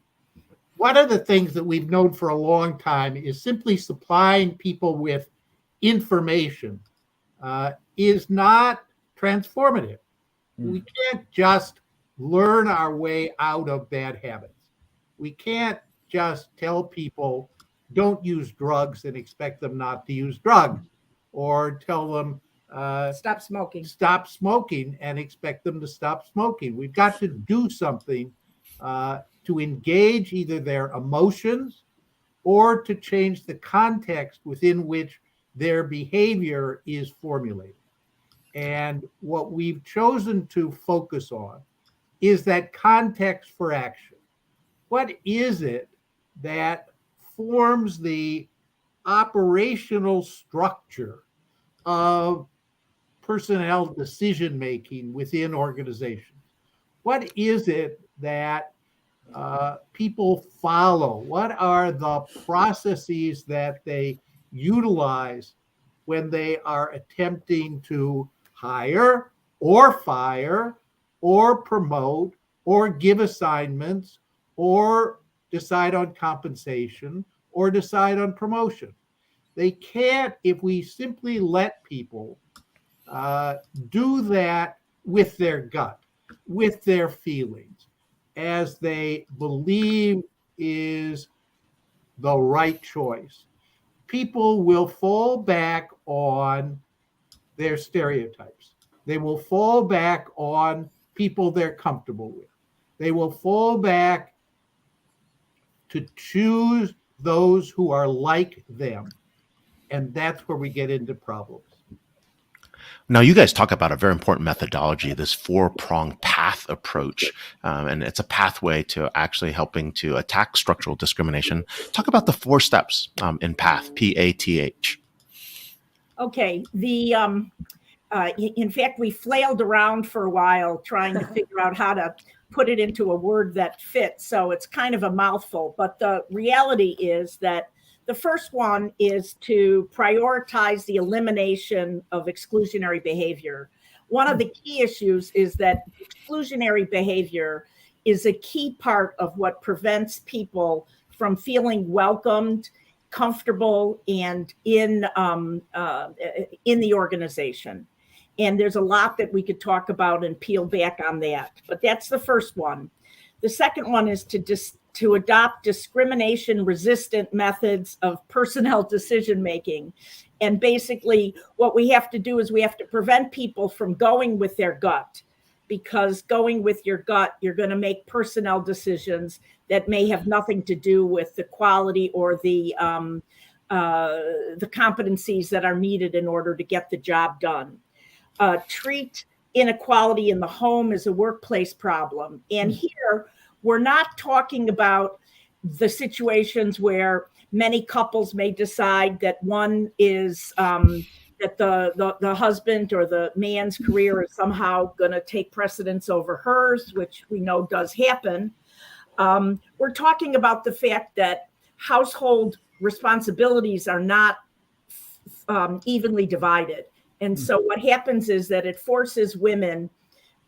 One of the things that we've known for a long time is simply supplying people with information is not transformative. We can't just learn our way out of bad habits. We can't just tell people don't use drugs and expect them not to use drugs, or tell them stop smoking and expect them to stop smoking. We've got to do something to engage either their emotions or to change the context within which their behavior is formulated. And what we've chosen to focus on is that context for action. What is it that forms the operational structure of personnel decision-making within organizations? What is it that people follow? What are the processes that they utilize when they are attempting to hire or fire or promote or give assignments or decide on compensation or decide on promotion? They can't, if we simply let people do that with their gut, with their feelings, as they believe is the right choice. People will fall back on their stereotypes. They will fall back on people they're comfortable with. They will fall back to choose those who are like them. And that's where we get into problems. Now, you guys talk about a very important methodology, this 4-pronged path approach, and it's a pathway to actually helping to attack structural discrimination. Talk about the 4 steps in PATH, P-A-T-H. Okay. In fact, we flailed around for a while trying to figure out how to put it into a word that fits. So it's kind of a mouthful. But the reality is that the first one is to prioritize the elimination of exclusionary behavior. One of the key issues is that exclusionary behavior is a key part of what prevents people from feeling welcomed, comfortable, and in the organization. And there's a lot that we could talk about and peel back on that. But that's the first one. The second one is to adopt discrimination-resistant methods of personnel decision-making. And basically, what we have to do is we have to prevent people from going with their gut, because going with your gut, you're going to make personnel decisions that may have nothing to do with the quality or the competencies that are needed in order to get the job done. Treat inequality in the home as a workplace problem. And here, we're not talking about the situations where many couples may decide that one is that the husband or the man's career is somehow going to take precedence over hers, which we know does happen. We're talking about the fact that household responsibilities are not evenly divided. And so what happens is that it forces women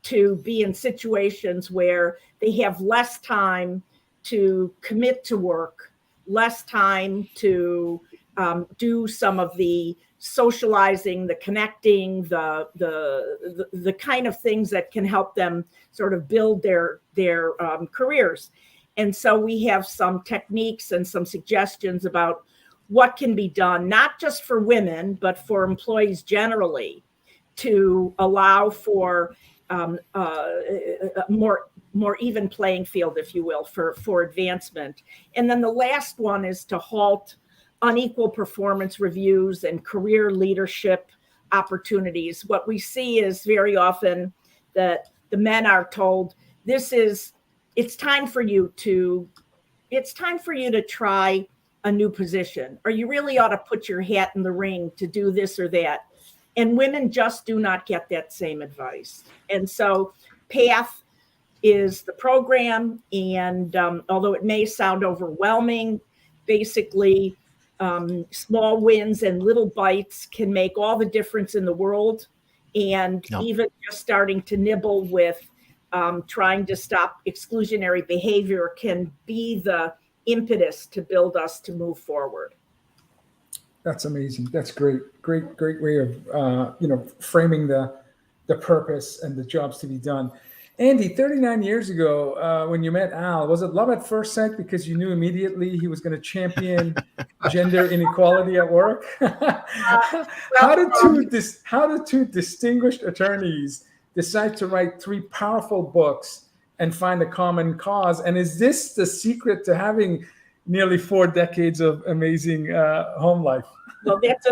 to be in situations where they have less time to commit to work, less time to do some of the socializing, the connecting, the kind of things that can help them sort of build their careers. And so we have some techniques and some suggestions about what can be done, not just for women, but for employees generally, to allow for a more even playing field, if you will, for advancement. And then the last one is to halt unequal performance reviews and career leadership opportunities. What we see is very often that the men are told, it's time for you to try a new position, or you really ought to put your hat in the ring to do this or that. And women just do not get that same advice. And so PATH is the program. And although it may sound overwhelming, basically small wins and little bites can make all the difference in the world. And even just starting to nibble with trying to stop exclusionary behavior can be the impetus to build us to move forward. That's amazing. That's great way of framing the purpose and the jobs to be done. Andy, 39 years ago, when you met Al, was it love at first sight because you knew immediately he was going to champion gender inequality at work? How did two distinguished attorneys decide to write 3 powerful books and find a common cause? And is this the secret to having nearly 4 decades of amazing home life? Well, that's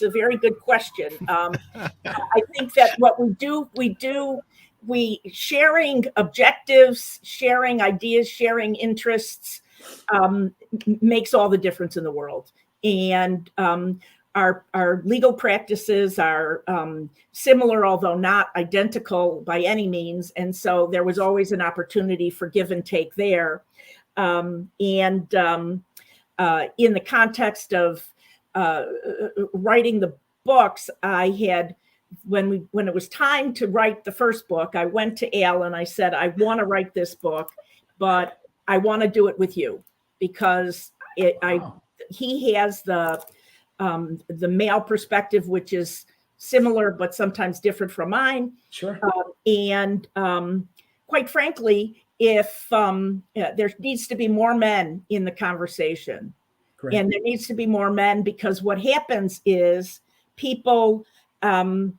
a very good question. I think that what we sharing objectives, sharing ideas, sharing interests makes all the difference in the world. And our legal practices are similar, although not identical by any means. And so there was always an opportunity for give and take there. In the context of writing the books, I had, when it was time to write the first book, I went to Al and I said, I want to write this book, but I want to do it with you because he has the male perspective, which is similar but sometimes different from mine. Sure. Quite frankly, if there needs to be more men in the conversation. Correct. And there needs to be more men, because what happens is people think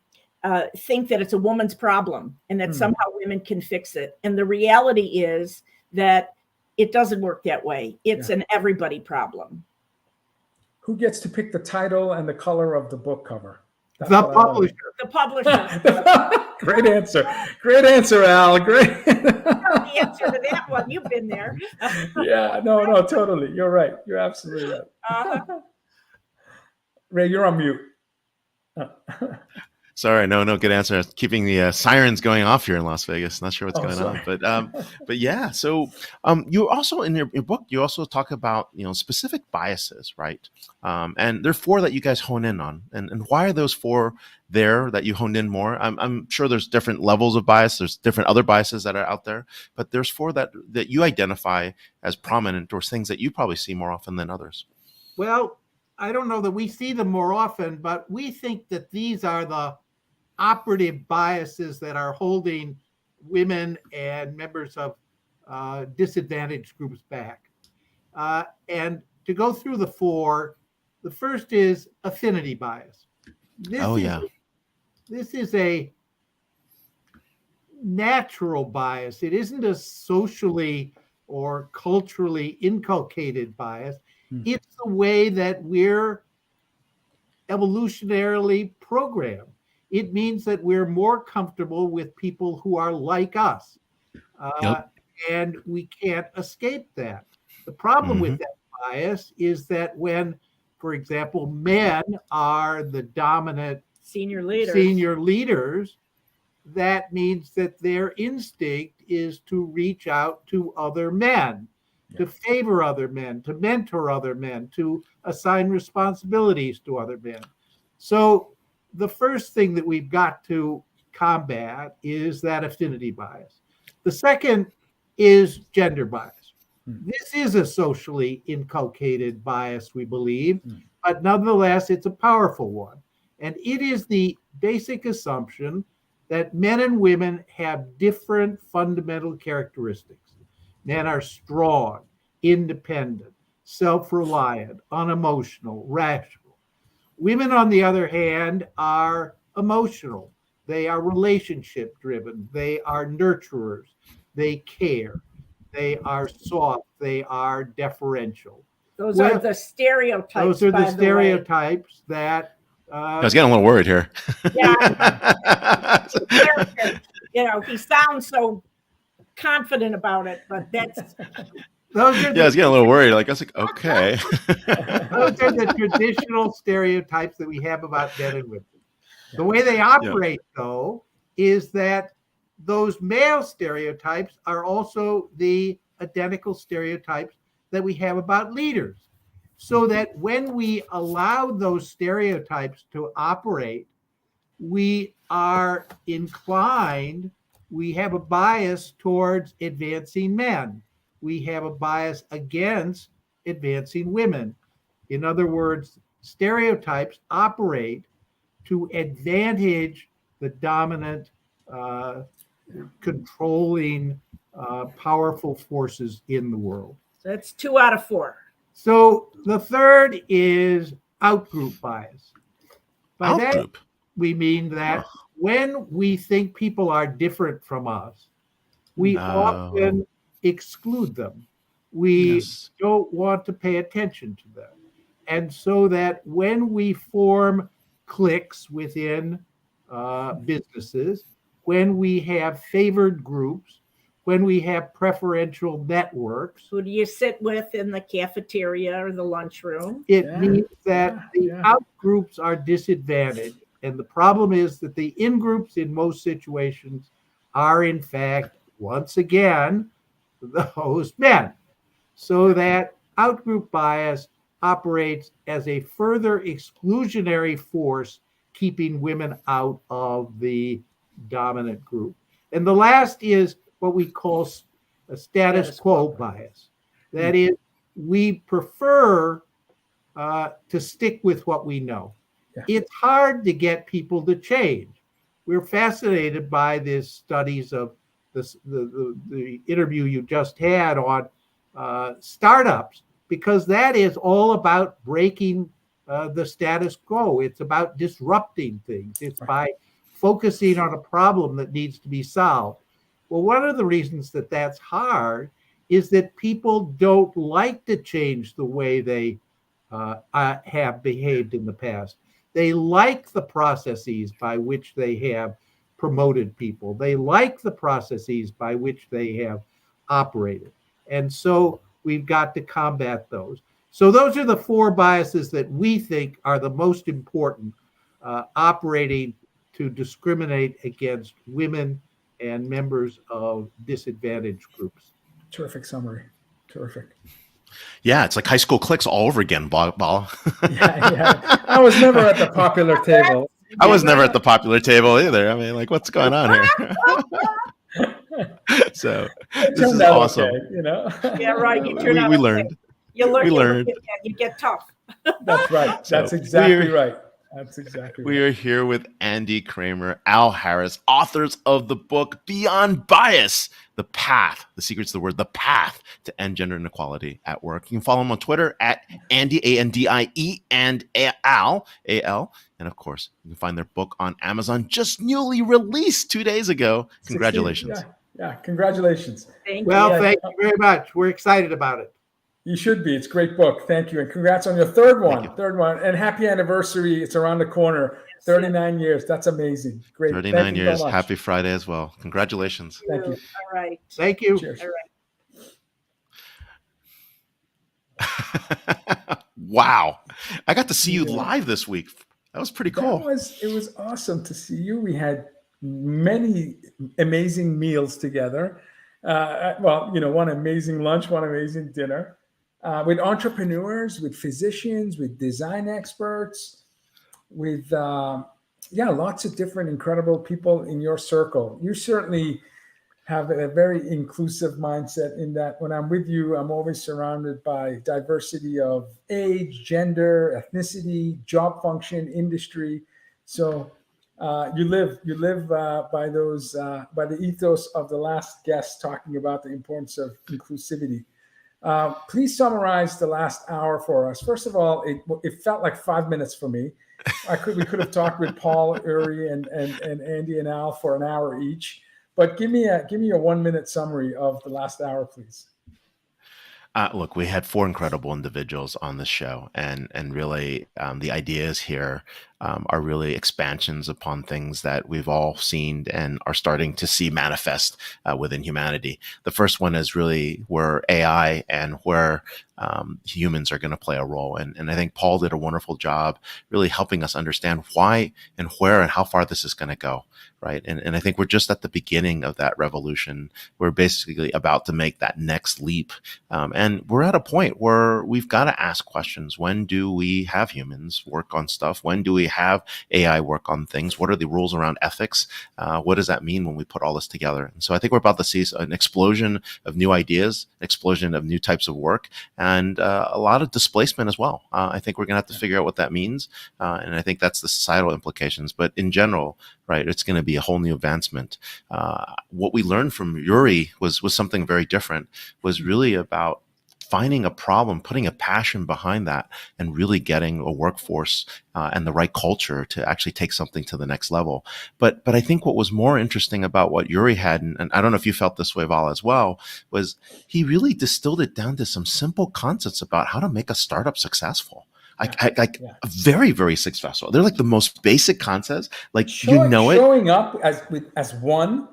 that it's a woman's problem and that somehow women can fix it. And the reality is that it doesn't work that way. It's an everybody problem. Who gets to pick the title and the color of the book cover? The publisher. The publisher. Great answer, Al. Great. The answer to that one. You've been there. Yeah, no, totally. You're right. You're absolutely right. Ray, you're on mute. Sorry, no, good answer. Keeping the sirens going off here in Las Vegas. Not sure what's going on, but yeah. So, you also in your book, you also talk about specific biases, right? And there are 4 that you guys hone in on, and why are those 4 there that you honed in more? I'm sure there's different levels of bias. There's different other biases that are out there, but there's 4 that you identify as prominent, or things that you probably see more often than others. Well, I don't know that we see them more often, but we think that these are the operative biases that are holding women and members of disadvantaged groups back. And to go through the 4, the first is affinity bias. This is a natural bias. It isn't a socially or culturally inculcated bias. It's the way that we're evolutionarily programmed. It means that we're more comfortable with people who are like us. And we can't escape that. The problem with that bias is that when, for example, men are the dominant senior leaders, that means that their instinct is to reach out to other men, to favor other men, to mentor other men, to assign responsibilities to other men. So the first thing that we've got to combat is that affinity bias. The second is gender bias. This is a socially inculcated bias, we believe, but nonetheless, it's a powerful one. And it is the basic assumption that men and women have different fundamental characteristics. Men are strong, independent, self-reliant, unemotional, rational. Women, on the other hand, are emotional. They are relationship driven. They are nurturers. They care. They are soft. They are deferential. Those are the stereotypes. Those are the by the way. stereotypes that. I was getting a little worried here. Yeah. You know, he sounds so confident about it, but that's. Those are Yeah, I was getting a little worried. Like I was like, okay. those are the traditional stereotypes that we have about men and women. The way they operate, though, is that those male stereotypes are also the identical stereotypes that we have about leaders. So that when we allow those stereotypes to operate, we are inclined, we have a bias towards advancing men. We have a bias against advancing women. In other words, stereotypes operate to advantage the dominant, controlling, powerful forces in the world. So that's 2 out of 4. So the third is outgroup bias. By that, we mean that when we think people are different from us, we often exclude them. We don't want to pay attention to them. And so that when we form cliques within businesses, when we have favored groups, when we have preferential networks. Who do you sit with in the cafeteria or the lunchroom? It means that the out groups are disadvantaged. And the problem is that the in groups in most situations are, in fact, once again, those men. So that outgroup bias operates as a further exclusionary force, keeping women out of the dominant group. And the last is what we call a status quo bias. That is, we prefer to stick with what we know. Yeah. It's hard to get people to change. We're fascinated by these studies of the interview you just had on startups, because that is all about breaking the status quo. It's about disrupting things. It's by focusing on a problem that needs to be solved. Well, one of the reasons that that's hard is that people don't like to change the way they have behaved in the past. They like the processes by which they have promoted people. They like the processes by which they have operated. And so we've got to combat those. So those are the 4 biases that we think are the most important, operating to discriminate against women and members of disadvantaged groups. Terrific summary. Terrific. Yeah, it's like high school cliques all over again, Vala. Yeah. I was never at the popular table. I was never at the popular table either. I mean, like, what's going on here? So this is awesome. Okay, you know? Yeah, right. You turn out we okay. learned. You learn. We learned. You get tough. That's right. That's So exactly right. That's exactly We are here with Andy Kramer, Al Harris, authors of the book Beyond Bias, The Path, the secret's the word, the path to end gender inequality at work. You can follow him on Twitter at Andy, A-N-D-I-E, and Al, A-L. And of course, you can find their book on Amazon, just newly released 2 days ago. Congratulations. Yeah, congratulations. Thank you very much. We're excited about it. You should be. It's a great book. Thank you. And congrats on your third one. And happy anniversary. It's around the corner. 39 years. That's amazing. Great. 39 years. So happy Friday as well. Congratulations. Thank you. All right. Thank you. Cheers. All right. Wow. I got to see you live this week. That was pretty cool. It was awesome to see you. We had many amazing meals together. One amazing lunch, one amazing dinner. With entrepreneurs, with physicians, with design experts, with lots of different incredible people in your circle. You certainly have a very inclusive mindset in that when I'm with you, I'm always surrounded by diversity of age, gender, ethnicity, job function, industry. So You live by those by the ethos of the last guest talking about the importance of inclusivity. Please summarize the last hour for us. First of all, it felt like 5 minutes for me. We could have talked with Paul, Uri, and Andy and Al for an hour each. But give me a 1 minute summary of the last hour, please. Look, we had 4 incredible individuals on the show, and really the ideas here are really expansions upon things that we've all seen and are starting to see manifest within humanity. The first one is really where AI and where humans are going to play a role. And I think Paul did a wonderful job really helping us understand why and where and how far this is going to go, right? And I think we're just at the beginning of that revolution. We're basically about to make that next leap. And we're at a point where we've got to ask questions. When do we have humans work on stuff? When do we have AI work on things? What are the rules around ethics? What does that mean when we put all this together? And so I think we're about to see an explosion of new ideas, an explosion of new types of work, and a lot of displacement as well. I think we're going to have to figure out what that means. And I think that's the societal implications. But in general, right, it's going to be a whole new advancement. What we learned from Uri was something very different, was really about finding a problem, putting a passion behind that, and really getting a workforce and the right culture to actually take something to the next level. But I think what was more interesting about what Uri had, and I don't know if you felt this way, Vala, as well, was he really distilled it down to some simple concepts about how to make a startup successful. Very, very successful. They're like the most basic concepts. Like, showing up as one.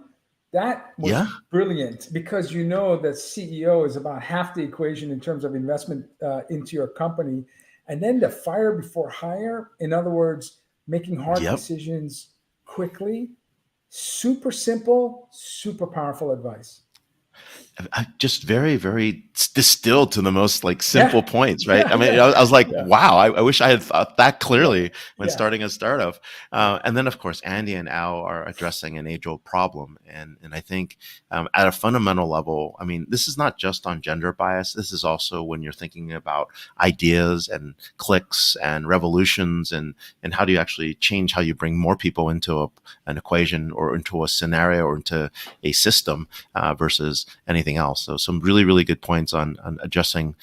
That was brilliant, because the CEO is about half the equation in terms of investment into your company. And then the fire before hire, in other words, making hard decisions quickly, super simple, super powerful advice. Just very, very distilled to the most simple points, right? I mean, I was like, wow, I wish I had thought that clearly when starting a startup. And then, of course, Andy and Al are addressing an age-old problem. And I think at a fundamental level, I mean, this is not just on gender bias. This is also when you're thinking about ideas and clicks and revolutions and how do you actually change how you bring more people into an equation or into a scenario or into a system versus anything else. So some really, really good points on addressing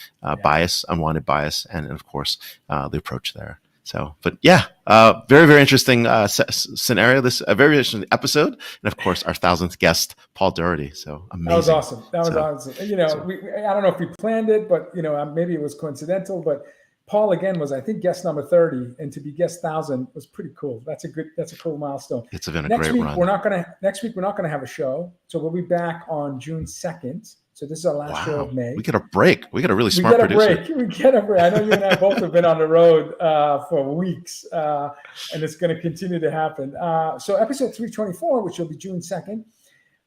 bias, unwanted bias, and of course, the approach there. So, but very, very interesting scenario. A very interesting episode. And of course, our 1,000th guest, Paul Daugherty. So amazing. That was awesome. Awesome. I don't know if we planned it, but, maybe it was coincidental, but Paul again was, I think, guest number 30, and to be guest 1,000 was pretty cool. That's a cool milestone. It's been a great run. Next week we're not gonna have a show, so we'll be back on June 2nd. So this is our last show of May. We get a break. We get a really smart producer. We get a break. I know you and I both have been on the road for weeks, and it's going to continue to happen. So episode 324, which will be June 2nd,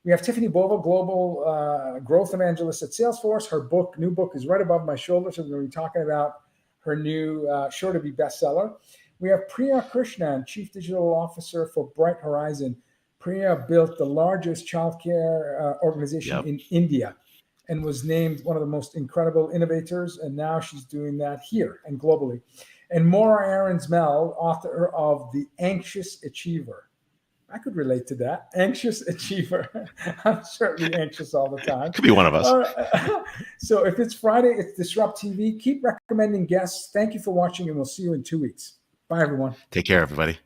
we have Tiffany Bova, global growth evangelist at Salesforce. Her new book is right above my shoulder, so we're going to be talking about her new, sure to be bestseller. We have Priya Krishnan, Chief Digital Officer for Bright Horizon. Priya built the largest childcare organization in India and was named one of the most incredible innovators. And now she's doing that here and globally. And Maura Aarons-Mell, author of The Anxious Achiever. I could relate to that. Anxious achiever. I'm certainly anxious all the time. Could be one of us. So if it's Friday, it's DisrupTV. Keep recommending guests. Thank you for watching, and we'll see you in 2 weeks. Bye, everyone. Take care, everybody.